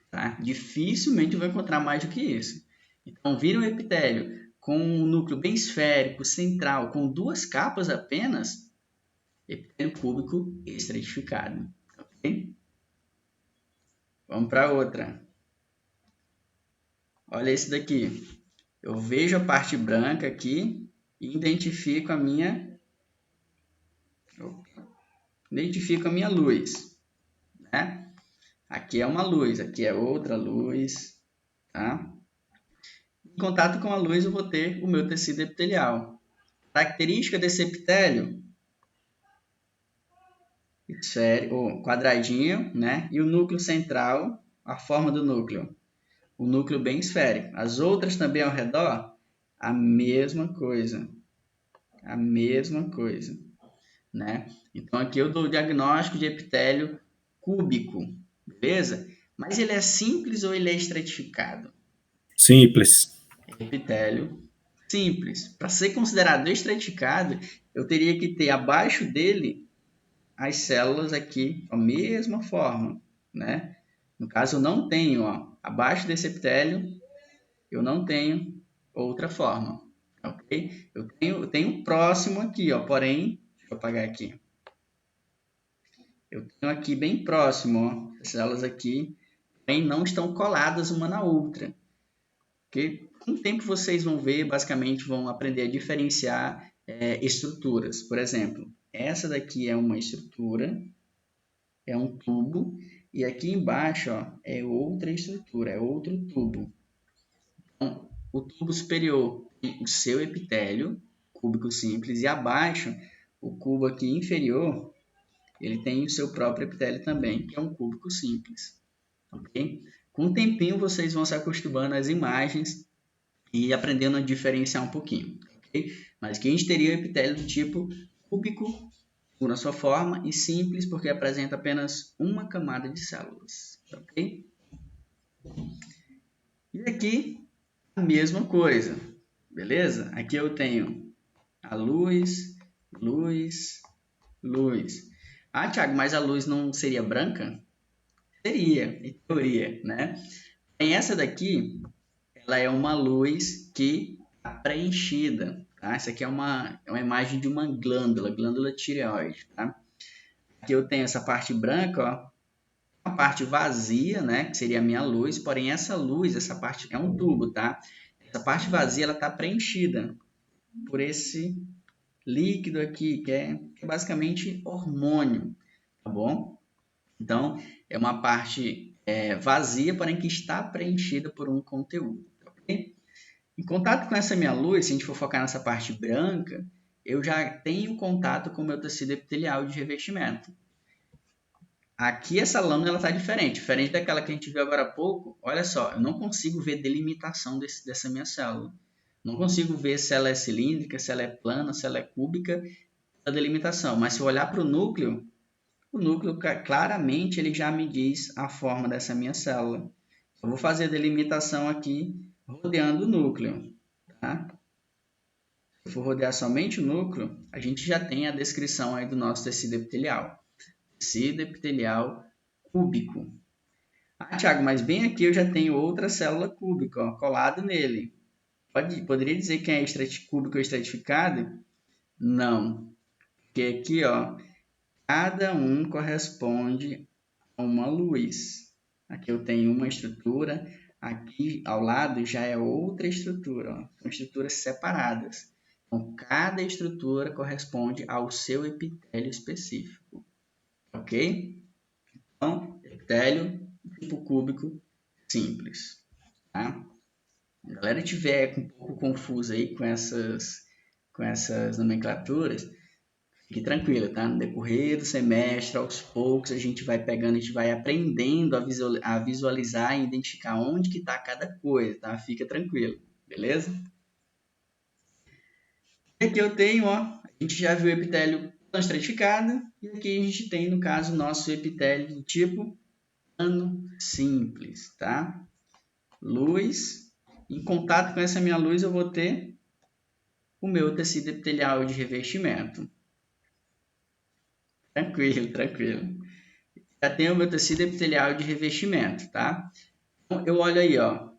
Tá? Dificilmente eu vou encontrar mais do que isso. Então, vira um epitélio com um núcleo bem esférico, central, com duas capas apenas, epitélio cúbico estratificado. Ok? Vamos para outra. Olha esse daqui. Eu vejo a parte branca aqui e identifico a minha luz, né? Aqui é uma luz, aqui é outra luz, tá? Em contato com a luz eu vou ter o meu tecido epitelial. Característica desse epitélio, esférico, quadradinho, né? E o núcleo central, a forma do núcleo, o núcleo bem esférico. As outras também ao redor, a mesma coisa, né? Então aqui eu dou o diagnóstico de epitélio cúbico, beleza? Mas ele é simples ou ele é estratificado? Simples. Epitélio simples. Para ser considerado estratificado, eu teria que ter abaixo dele as células aqui a mesma forma, né? No caso, eu não tenho, ó, abaixo desse epitélio, eu não tenho outra forma, ok? Eu tenho próximo aqui, ó, porém, deixa eu apagar aqui. Eu tenho aqui bem próximo, ó, as células aqui, porém não estão coladas uma na outra. Porque com o tempo vocês vão ver, basicamente vão aprender a diferenciar estruturas. Por exemplo, essa daqui é uma estrutura, é um tubo, e aqui embaixo ó, é outra estrutura, é outro tubo. Então, o tubo superior tem o seu epitélio, cúbico simples, e abaixo, o cubo aqui inferior, ele tem o seu próprio epitélio também, que é um cúbico simples. Okay? Com o tempinho vocês vão se acostumando às imagens e aprendendo a diferenciar um pouquinho. Okay? Mas aqui a gente teria o epitélio do tipo cúbico, na sua forma, e simples, porque apresenta apenas uma camada de células. Okay? E aqui, a mesma coisa. Beleza? Aqui eu tenho a luz, luz, luz. Ah, Thiago, mas a luz não seria branca? Seria, em teoria, né? E essa daqui, ela é uma luz que está preenchida, tá? Essa aqui é uma imagem de uma glândula tireoide, tá? Aqui eu tenho essa parte branca, ó, uma parte vazia, né? Que seria a minha luz, porém essa luz, essa parte é um tubo, tá? Essa parte vazia, ela está preenchida por esse líquido aqui, que é basicamente hormônio, tá bom? Então, é uma parte vazia, porém que está preenchida por um conteúdo, ok? Em contato com essa minha luz, se a gente for focar nessa parte branca, eu já tenho contato com o meu tecido epitelial de revestimento. Aqui essa lâmina está diferente daquela que a gente viu agora há pouco. Olha só, eu não consigo ver delimitação dessa minha célula. Não consigo ver se ela é cilíndrica, se ela é plana, se ela é cúbica, a delimitação. Mas se eu olhar para o núcleo claramente ele já me diz a forma dessa minha célula. Eu vou fazer a delimitação aqui rodeando o núcleo. Tá? Se eu for rodear somente o núcleo, a gente já tem a descrição aí do nosso tecido epitelial. Tecido epitelial cúbico. Ah, Thiago, mas bem aqui eu já tenho outra célula cúbica ó, colada nele. Poderia dizer que é cúbico ou estratificado? Não. Porque aqui, ó, cada um corresponde a uma luz. Aqui eu tenho uma estrutura, aqui ao lado já é outra estrutura, ó. São estruturas separadas. Então, cada estrutura corresponde ao seu epitélio específico. Ok? Então, epitélio tipo cúbico simples. Tá? Se a galera estiver um pouco confusa aí com essas nomenclaturas, fique tranquilo, tá? No decorrer do semestre, aos poucos, a gente vai pegando, a gente vai aprendendo a visualizar e identificar onde que está cada coisa, tá? Fica tranquilo, beleza? E aqui eu tenho, ó, a gente já viu o epitélio plano estratificado, e aqui a gente tem, no caso, o nosso epitélio do tipo plano simples, tá? Luz, em contato com essa minha luz eu vou ter o meu tecido epitelial de revestimento. Tranquilo, tranquilo. Já tenho o meu tecido epitelial de revestimento, tá? Então, eu olho aí, ó,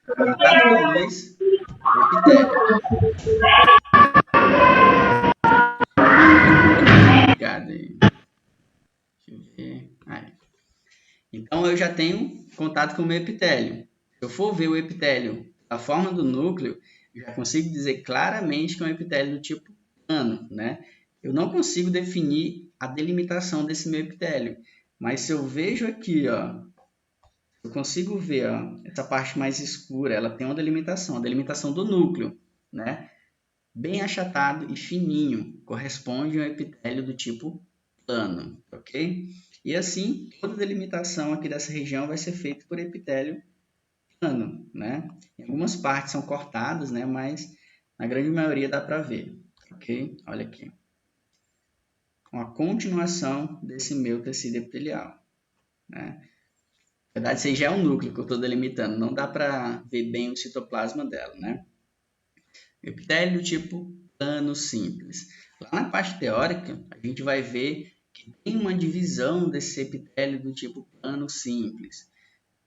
contato com a luz, epitélio. Obrigado aí. Deixa eu ver. Aí. Então, eu já tenho contato com o meu epitélio. Se eu for ver o epitélio da forma do núcleo, eu já consigo dizer claramente que é um epitélio do tipo plano, né? Eu não consigo definir a delimitação desse meu epitélio, mas se eu vejo aqui, ó, eu consigo ver, ó, essa parte mais escura, ela tem uma delimitação, a delimitação do núcleo, né? Bem achatado e fininho, corresponde a um epitélio do tipo plano, ok? E assim, toda a delimitação aqui dessa região vai ser feita por epitélio plano, né? Em algumas partes são cortadas, né? Mas na grande maioria dá para ver, ok? Olha aqui. Uma continuação desse meu tecido epitelial, né? Na verdade, esse já é um núcleo que eu estou delimitando, não dá para ver bem o citoplasma dela, né? Epitélio tipo plano simples. Lá na parte teórica, a gente vai ver que tem uma divisão desse epitélio do tipo plano simples.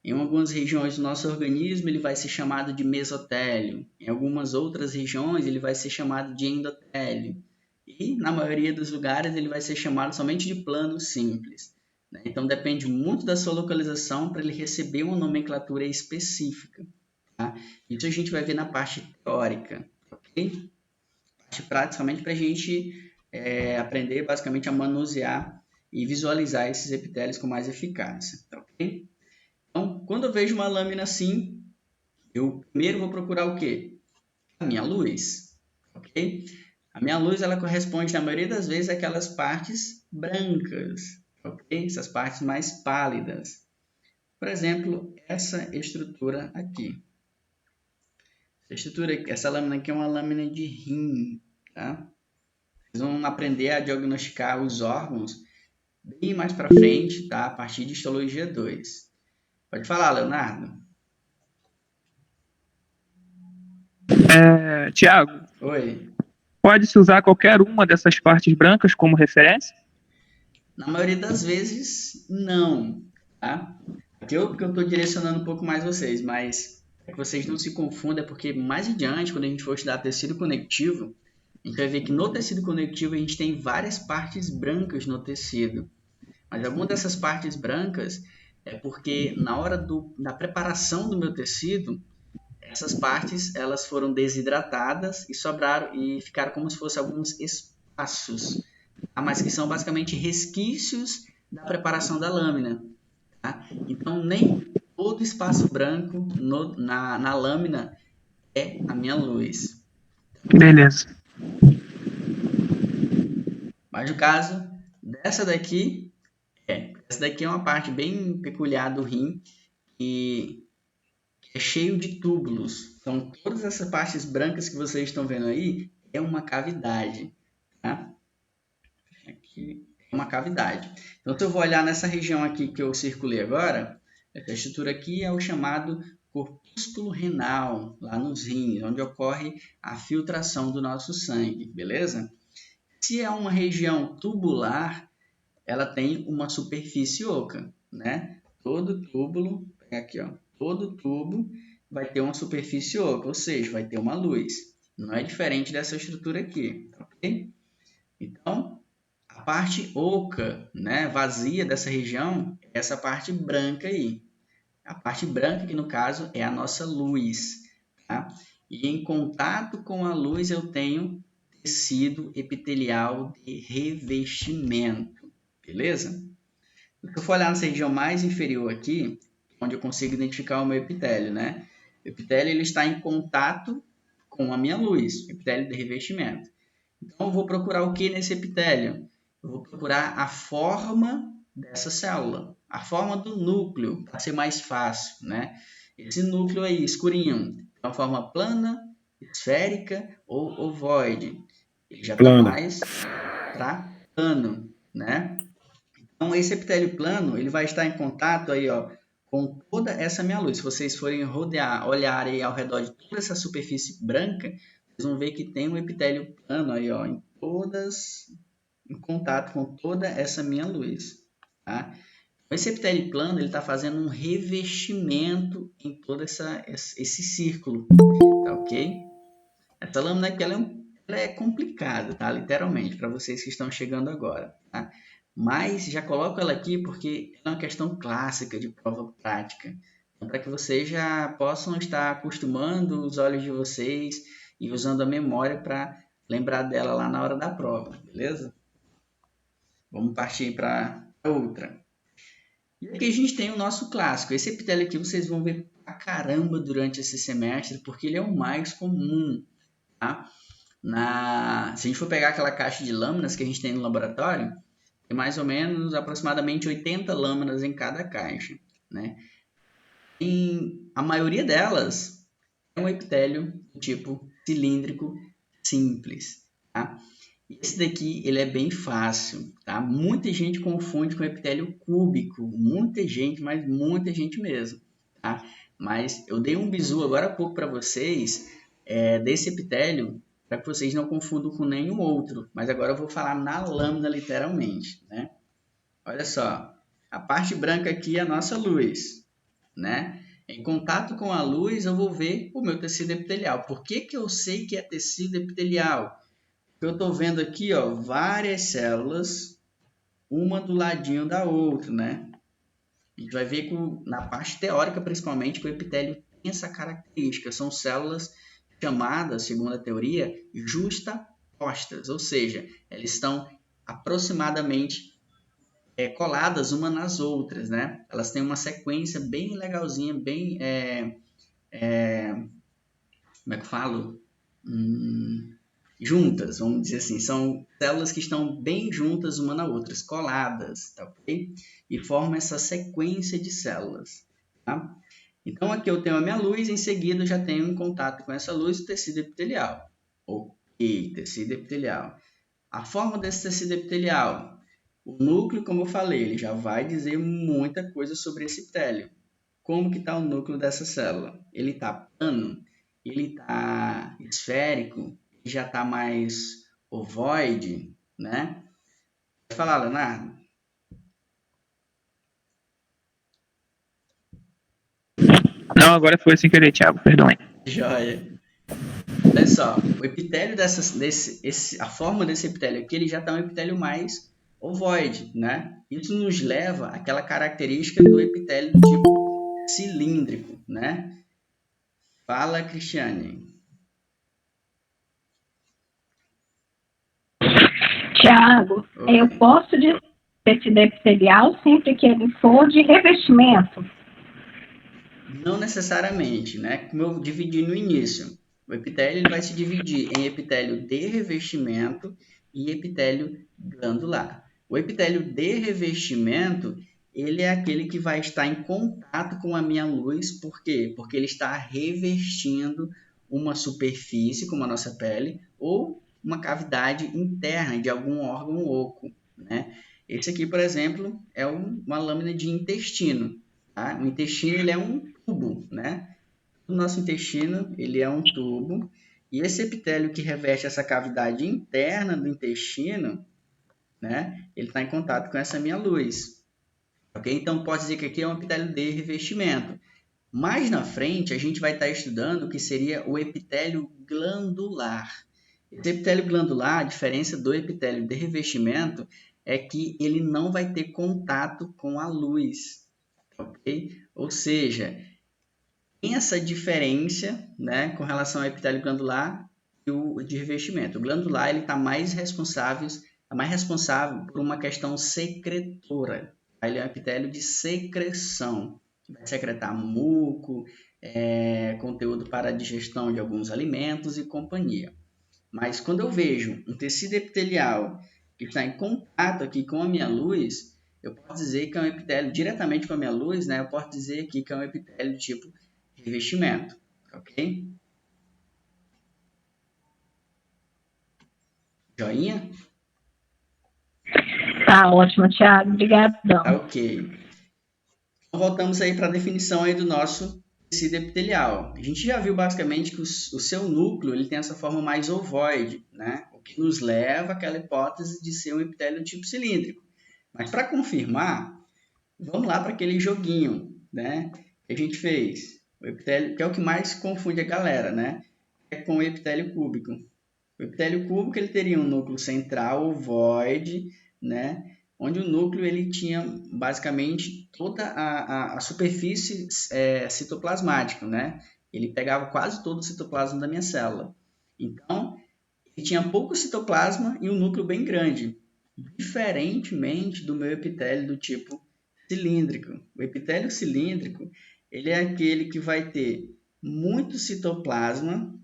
Em algumas regiões do nosso organismo, ele vai ser chamado de mesotélio. Em algumas outras regiões, ele vai ser chamado de endotélio. E, na maioria dos lugares, ele vai ser chamado somente de plano simples. Então, depende muito da sua localização para ele receber uma nomenclatura específica. Tá? Isso a gente vai ver na parte teórica. Ok? Parte prática somente para a gente aprender basicamente a manusear e visualizar esses epitélios com mais eficácia. Tá, ok? Então, quando eu vejo uma lâmina assim, eu primeiro vou procurar o quê? A minha luz. Ok? A minha luz ela corresponde, na maioria das vezes, àquelas partes brancas. Ok? Essas partes mais pálidas. Por exemplo, essa estrutura aqui. Essa lâmina aqui é uma lâmina de rim, tá? Vocês vão aprender a diagnosticar os órgãos bem mais para frente, tá? A partir de histologia 2. Pode falar, Leonardo. Tiago, Oi. pode-se usar qualquer uma dessas partes brancas como referência? Na maioria das vezes, não, tá? Aqui eu estou direcionando um pouco mais vocês, mas para que vocês não se confundam, é porque mais adiante, quando a gente for estudar tecido conectivo, a gente vai ver que no tecido conectivo a gente tem várias partes brancas no tecido. Mas alguma dessas partes brancas é porque na hora da preparação do meu tecido, essas partes elas foram desidratadas e sobraram e ficaram como se fossem alguns espaços, tá? Mas que são basicamente resquícios da preparação da lâmina. Tá? Então nem todo espaço branco na lâmina é a minha luz. Beleza. Mas no caso dessa daqui, essa daqui é uma parte bem peculiar do rim que é cheio de túbulos. Então, todas essas partes brancas que vocês estão vendo aí é uma cavidade. Tá? Aqui é uma cavidade. Então, se eu vou olhar nessa região aqui que eu circulei agora, essa estrutura aqui é o chamado corpúsculo renal, lá nos rins, onde ocorre a filtração do nosso sangue, beleza? Se é uma região tubular, ela tem uma superfície oca, né? Todo túbulo, aqui ó, todo tubo vai ter uma superfície oca, ou seja, vai ter uma luz. Não é diferente dessa estrutura aqui, ok? Então, a parte oca, né, vazia dessa região, é essa parte branca aí. A parte branca, que no caso é a nossa luz, tá? E em contato com a luz eu tenho tecido epitelial de revestimento, beleza? Se eu for olhar nessa região mais inferior aqui, onde eu consigo identificar o meu epitélio, né? O epitélio ele está em contato com a minha luz, epitélio de revestimento. Então, eu vou procurar o que nesse epitélio? Eu vou procurar a forma dessa célula, a forma do núcleo, para ser mais fácil, né? Esse núcleo aí, escurinho, é uma forma plana, esférica ou ovoide. Ele já está mais para plano, né? Então, esse epitélio plano, ele vai estar em contato aí, ó, com toda essa minha luz. Se vocês forem rodear, olhar aí ao redor de toda essa superfície branca, vocês vão ver que tem um epitélio plano aí, ó, em contato com toda essa minha luz, tá? Esse epitélio plano, ele está fazendo um revestimento em todo esse círculo, tá ok? Essa lâmina aqui, ela é complicada, tá? Literalmente, para vocês que estão chegando agora, tá? Mas já coloco ela aqui porque ela é uma questão clássica de prova prática. Então, para que vocês já possam estar acostumando os olhos de vocês e usando a memória para lembrar dela lá na hora da prova, beleza? Vamos partir para outra. E aqui a gente tem o nosso clássico. Esse epitélio aqui vocês vão ver pra caramba durante esse semestre, porque ele é o mais comum, tá? Se a gente for pegar aquela caixa de lâminas que a gente tem no laboratório, tem mais ou menos aproximadamente 80 lâminas em cada caixa, né? A maioria delas é um epitélio do tipo cilíndrico simples, tá? Esse daqui ele é bem fácil, tá? Muita gente confunde com epitélio cúbico, muita gente, mas muita gente mesmo, tá? Mas eu dei um bizu agora há pouco para vocês desse epitélio para que vocês não confundam com nenhum outro, mas agora eu vou falar na lâmina literalmente, né? Olha só, a parte branca aqui é a nossa luz, né? Em contato com a luz eu vou ver o meu tecido epitelial. Por que eu sei que é tecido epitelial? Porque eu estou vendo aqui, ó, várias células, uma do ladinho da outra, né? A gente vai ver na parte teórica, principalmente, que o epitélio tem essa característica. São células chamadas, segundo a teoria, justapostas, ou seja, elas estão aproximadamente coladas uma nas outras, né? Elas têm uma sequência bem legalzinha, bem... como é que eu falo? Juntas, vamos dizer assim. São células que estão bem juntas uma na outra, coladas, tá ok? E formam essa sequência de células, tá? Então, aqui eu tenho a minha luz, em seguida eu já tenho em contato com essa luz o tecido epitelial. Ok, tecido epitelial. A forma desse tecido epitelial. O núcleo, como eu falei, ele já vai dizer muita coisa sobre esse epitélio. Como que está o núcleo dessa célula? Ele está plano? Ele está esférico? Já está mais ovoide, né? Pode falar, Leonardo? Não, agora foi sem querer, Thiago, perdão aí. Joia. Olha só, o epitélio a forma desse epitélio aqui, ele já está um epitélio mais ovoide, né? Isso nos leva àquela característica do epitélio do tipo cilíndrico, né? Fala, Cristiane. Tiago, eu posso dizer tecido epitelial sempre que ele for de revestimento? Não necessariamente, né? Como eu dividi no início. O epitélio ele vai se dividir em epitélio de revestimento e epitélio glandular. O epitélio de revestimento, ele é aquele que vai estar em contato com a minha luz. Por quê? Porque ele está revestindo uma superfície, como a nossa pele, ou uma cavidade interna de algum órgão oco, né? Esse aqui, por exemplo, é uma lâmina de intestino. Tá? O intestino ele é um tubo, né? O nosso intestino ele é um tubo e esse epitélio que reveste essa cavidade interna do intestino, né? Ele está em contato com essa minha luz, ok? Então pode dizer que aqui é um epitélio de revestimento. Mais na frente, a gente vai estar estudando o que seria o epitélio glandular. Esse epitélio glandular, a diferença do epitélio de revestimento é que ele não vai ter contato com a luz, ok? Ou seja, tem essa diferença, né, com relação ao epitélio glandular e o de revestimento. O glandular ele está mais responsável por uma questão secretora. Ele é um epitélio de secreção, que vai secretar muco, conteúdo para a digestão de alguns alimentos e companhia. Mas quando eu vejo um tecido epitelial que está em contato aqui com a minha luz, eu posso dizer que é um epitélio diretamente com a minha luz, né? Eu posso dizer aqui que é um epitélio tipo revestimento, ok? Joinha? Tá ótimo, Thiago. Obrigadão. Tá, ok. Então, voltamos aí para a definição aí do nosso tecido epitelial. A gente já viu basicamente que o seu núcleo ele tem essa forma mais ovoide, né? O que nos leva àquela hipótese de ser um epitélio tipo cilíndrico. Mas para confirmar, vamos lá para aquele joguinho, né? Que a gente fez. O epitélio, que é o que mais confunde a galera, né? É com o epitélio cúbico. O epitélio cúbico ele teria um núcleo central ovoide, né? Onde o núcleo ele tinha basicamente toda a superfície citoplasmática, né? Ele pegava quase todo o citoplasma da minha célula. Então, ele tinha pouco citoplasma e um núcleo bem grande, diferentemente do meu epitélio do tipo cilíndrico. O epitélio cilíndrico ele é aquele que vai ter muito citoplasma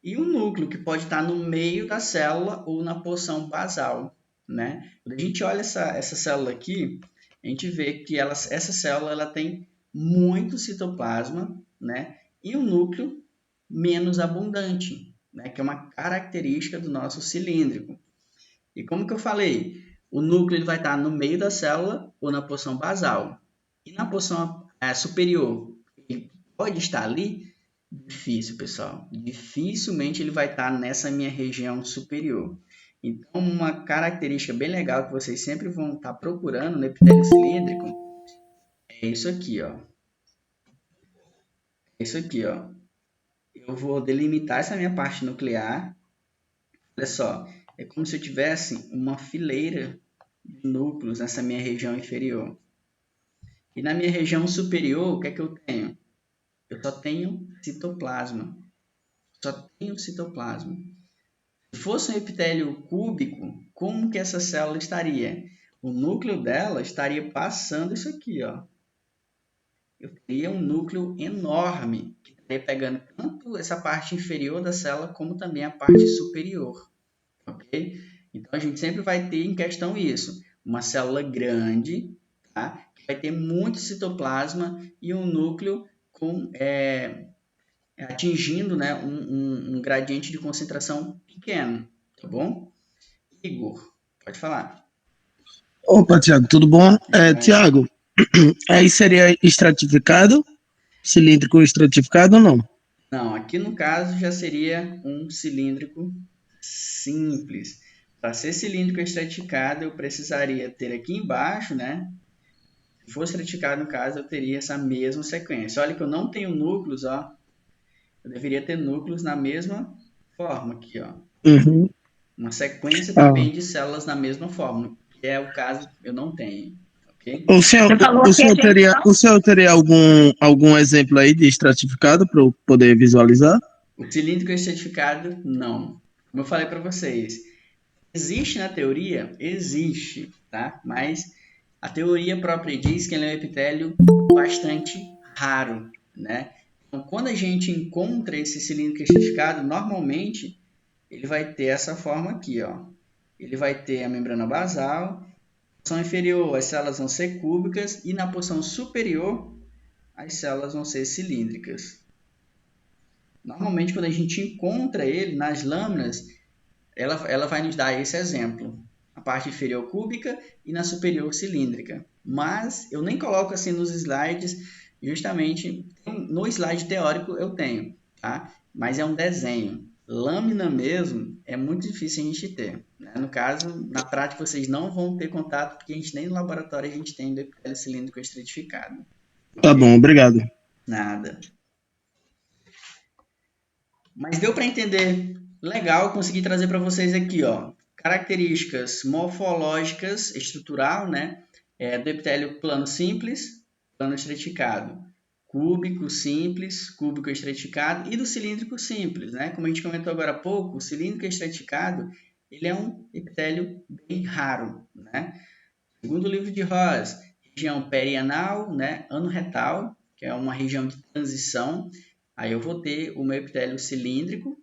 e um núcleo que pode estar no meio da célula ou na porção basal, né? Quando a gente olha essa célula aqui, a gente vê que essa célula ela tem muito citoplasma, né? E um núcleo menos abundante, né? Que é uma característica do nosso cilíndrico. E como que eu falei, o núcleo ele vai estar no meio da célula ou na porção basal. E na porção superior, ele pode estar ali? Difícil, pessoal. Dificilmente ele vai estar nessa minha região superior. Então, uma característica bem legal que vocês sempre vão estar procurando no epitélio cilíndrico é isso aqui, ó. Isso aqui, ó. Eu vou delimitar essa minha parte nuclear. Olha só, é como se eu tivesse uma fileira de núcleos nessa minha região inferior. E na minha região superior, o que é que eu tenho? Eu só tenho citoplasma. Só tenho citoplasma. Se fosse um epitélio cúbico, como que essa célula estaria? O núcleo dela estaria passando isso aqui, ó. Eu teria um núcleo enorme, que estaria pegando tanto essa parte inferior da célula, como também a parte superior. Ok? Então, a gente sempre vai ter em questão isso. Uma célula grande, tá? Que vai ter muito citoplasma e um núcleo com, atingindo, né, um gradiente de concentração pequeno. Tá bom? Igor, pode falar. Opa, Tiago, tudo bom? Tiago, aí seria estratificado? Cilíndrico estratificado ou não? Não, aqui no caso já seria um cilíndrico simples. Para ser cilíndrico estratificado, eu precisaria ter aqui embaixo, né? Se for estratificado, no caso, eu teria essa mesma sequência. Olha que eu não tenho núcleos, ó. Eu deveria ter núcleos na mesma forma aqui, ó. Uhum. Uma sequência também de células na mesma forma, que é o caso eu não tenho. Okay? O senhor teria algum exemplo aí de estratificado para eu poder visualizar? O cilíndrico estratificado, não. Como eu falei para vocês, existe na teoria? Existe, tá? Mas a teoria própria diz que ele é um epitélio bastante raro, né? Então, quando a gente encontra esse cilíndrico estratificado, normalmente ele vai ter essa forma aqui, ó. Ele vai ter a membrana basal, na porção inferior as células vão ser cúbicas e na porção superior as células vão ser cilíndricas. Normalmente, quando a gente encontra ele nas lâminas, ela vai nos dar esse exemplo. A parte inferior cúbica e na superior cilíndrica. Mas eu nem coloco assim nos slides, justamente no slide teórico eu tenho, tá? Mas é um desenho. Lâmina mesmo é muito difícil a gente ter, né? No caso, na prática vocês não vão ter contato, porque a gente nem no laboratório a gente tem epitélio cilíndrico estratificado. Tá bom, obrigado. Nada. Mas deu para entender? Legal, consegui trazer para vocês aqui, ó, características morfológicas, estrutural, né, do epitélio plano simples, plano estratificado, cúbico simples, cúbico estratificado e do cilíndrico simples, né? Como a gente comentou agora há pouco, o cilíndrico estratificado, ele é um epitélio bem raro, né? Segundo o livro de Ross, região perianal, né, anorretal, que é uma região de transição. Aí eu vou ter o meu epitélio cilíndrico,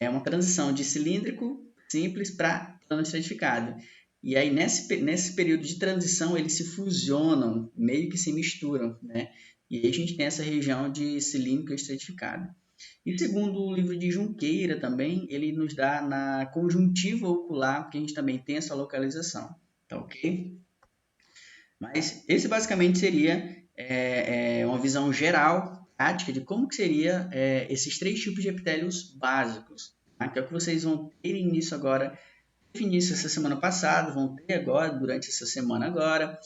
é uma transição de cilíndrico simples para plano estratificado. E aí, nesse período de transição, eles se fusionam, meio que se misturam, né? E aí a gente tem essa região de cilíndrico estratificado. E segundo o livro de Junqueira também, ele nos dá na conjuntiva ocular, porque a gente também tem essa localização, tá ok? Mas esse basicamente seria uma visão geral, prática, de como que seria esses 3 tipos de epitélios básicos, tá? Que é o que vocês vão ter início agora, teve início essa semana passada, vão ter agora, durante essa semana agora,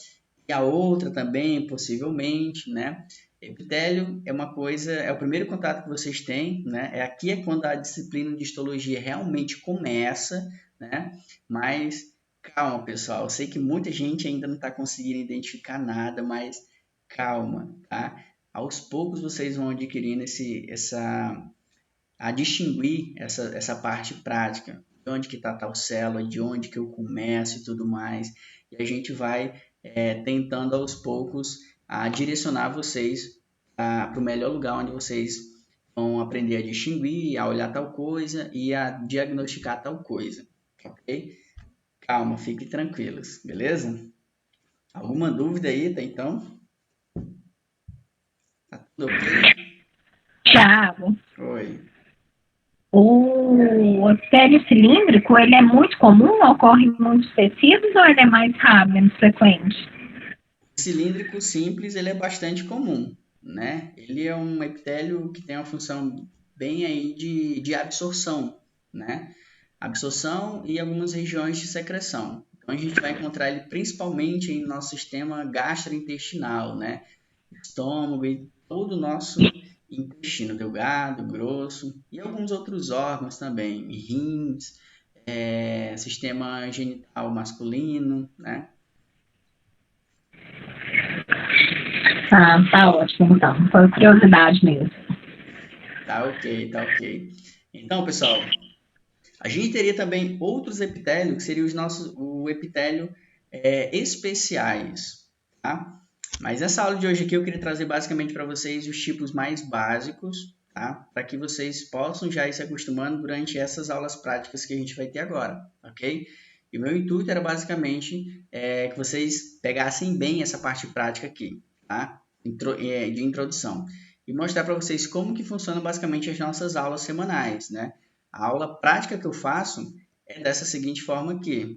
e a outra também, possivelmente, né? Epitélio é uma coisa, é o primeiro contato que vocês têm, né? Aqui é quando a disciplina de histologia realmente começa, né? Mas calma, pessoal. Eu sei que muita gente ainda não está conseguindo identificar nada, mas calma, tá? Aos poucos vocês vão adquirindo a distinguir essa parte prática. De onde que está tal célula, de onde que eu começo e tudo mais. E a gente vai tentando aos poucos a direcionar vocês para o melhor lugar onde vocês vão aprender a distinguir, a olhar tal coisa e a diagnosticar tal coisa, ok? Calma, fiquem tranquilos, beleza? Alguma dúvida aí até então? Tá tudo ok? Thiago, Oi. o epitélio cilíndrico, ele é muito comum, ocorre em muitos tecidos ou ele é mais raro, menos frequente? O cilíndrico simples, ele é bastante comum, né? Ele é um epitélio que tem uma função bem aí de absorção, né? Absorção e algumas regiões de secreção. Então a gente vai encontrar ele principalmente em nosso sistema gastrointestinal, né? Estômago e todo o nosso intestino delgado, grosso e alguns outros órgãos também, rins, sistema genital masculino, né? Tá ótimo, então. Foi curiosidade mesmo. Tá ok, tá ok. Então, pessoal, a gente teria também outros epitélios, que seriam o epitélio especiais, tá? Mas nessa aula de hoje aqui eu queria trazer basicamente para vocês os tipos mais básicos, tá? Para que vocês possam já ir se acostumando durante essas aulas práticas que a gente vai ter agora, ok? E o meu intuito era basicamente que vocês pegassem bem essa parte prática aqui, tá? De introdução. E mostrar para vocês como que funcionam basicamente as nossas aulas semanais, né? A aula prática que eu faço é dessa seguinte forma aqui.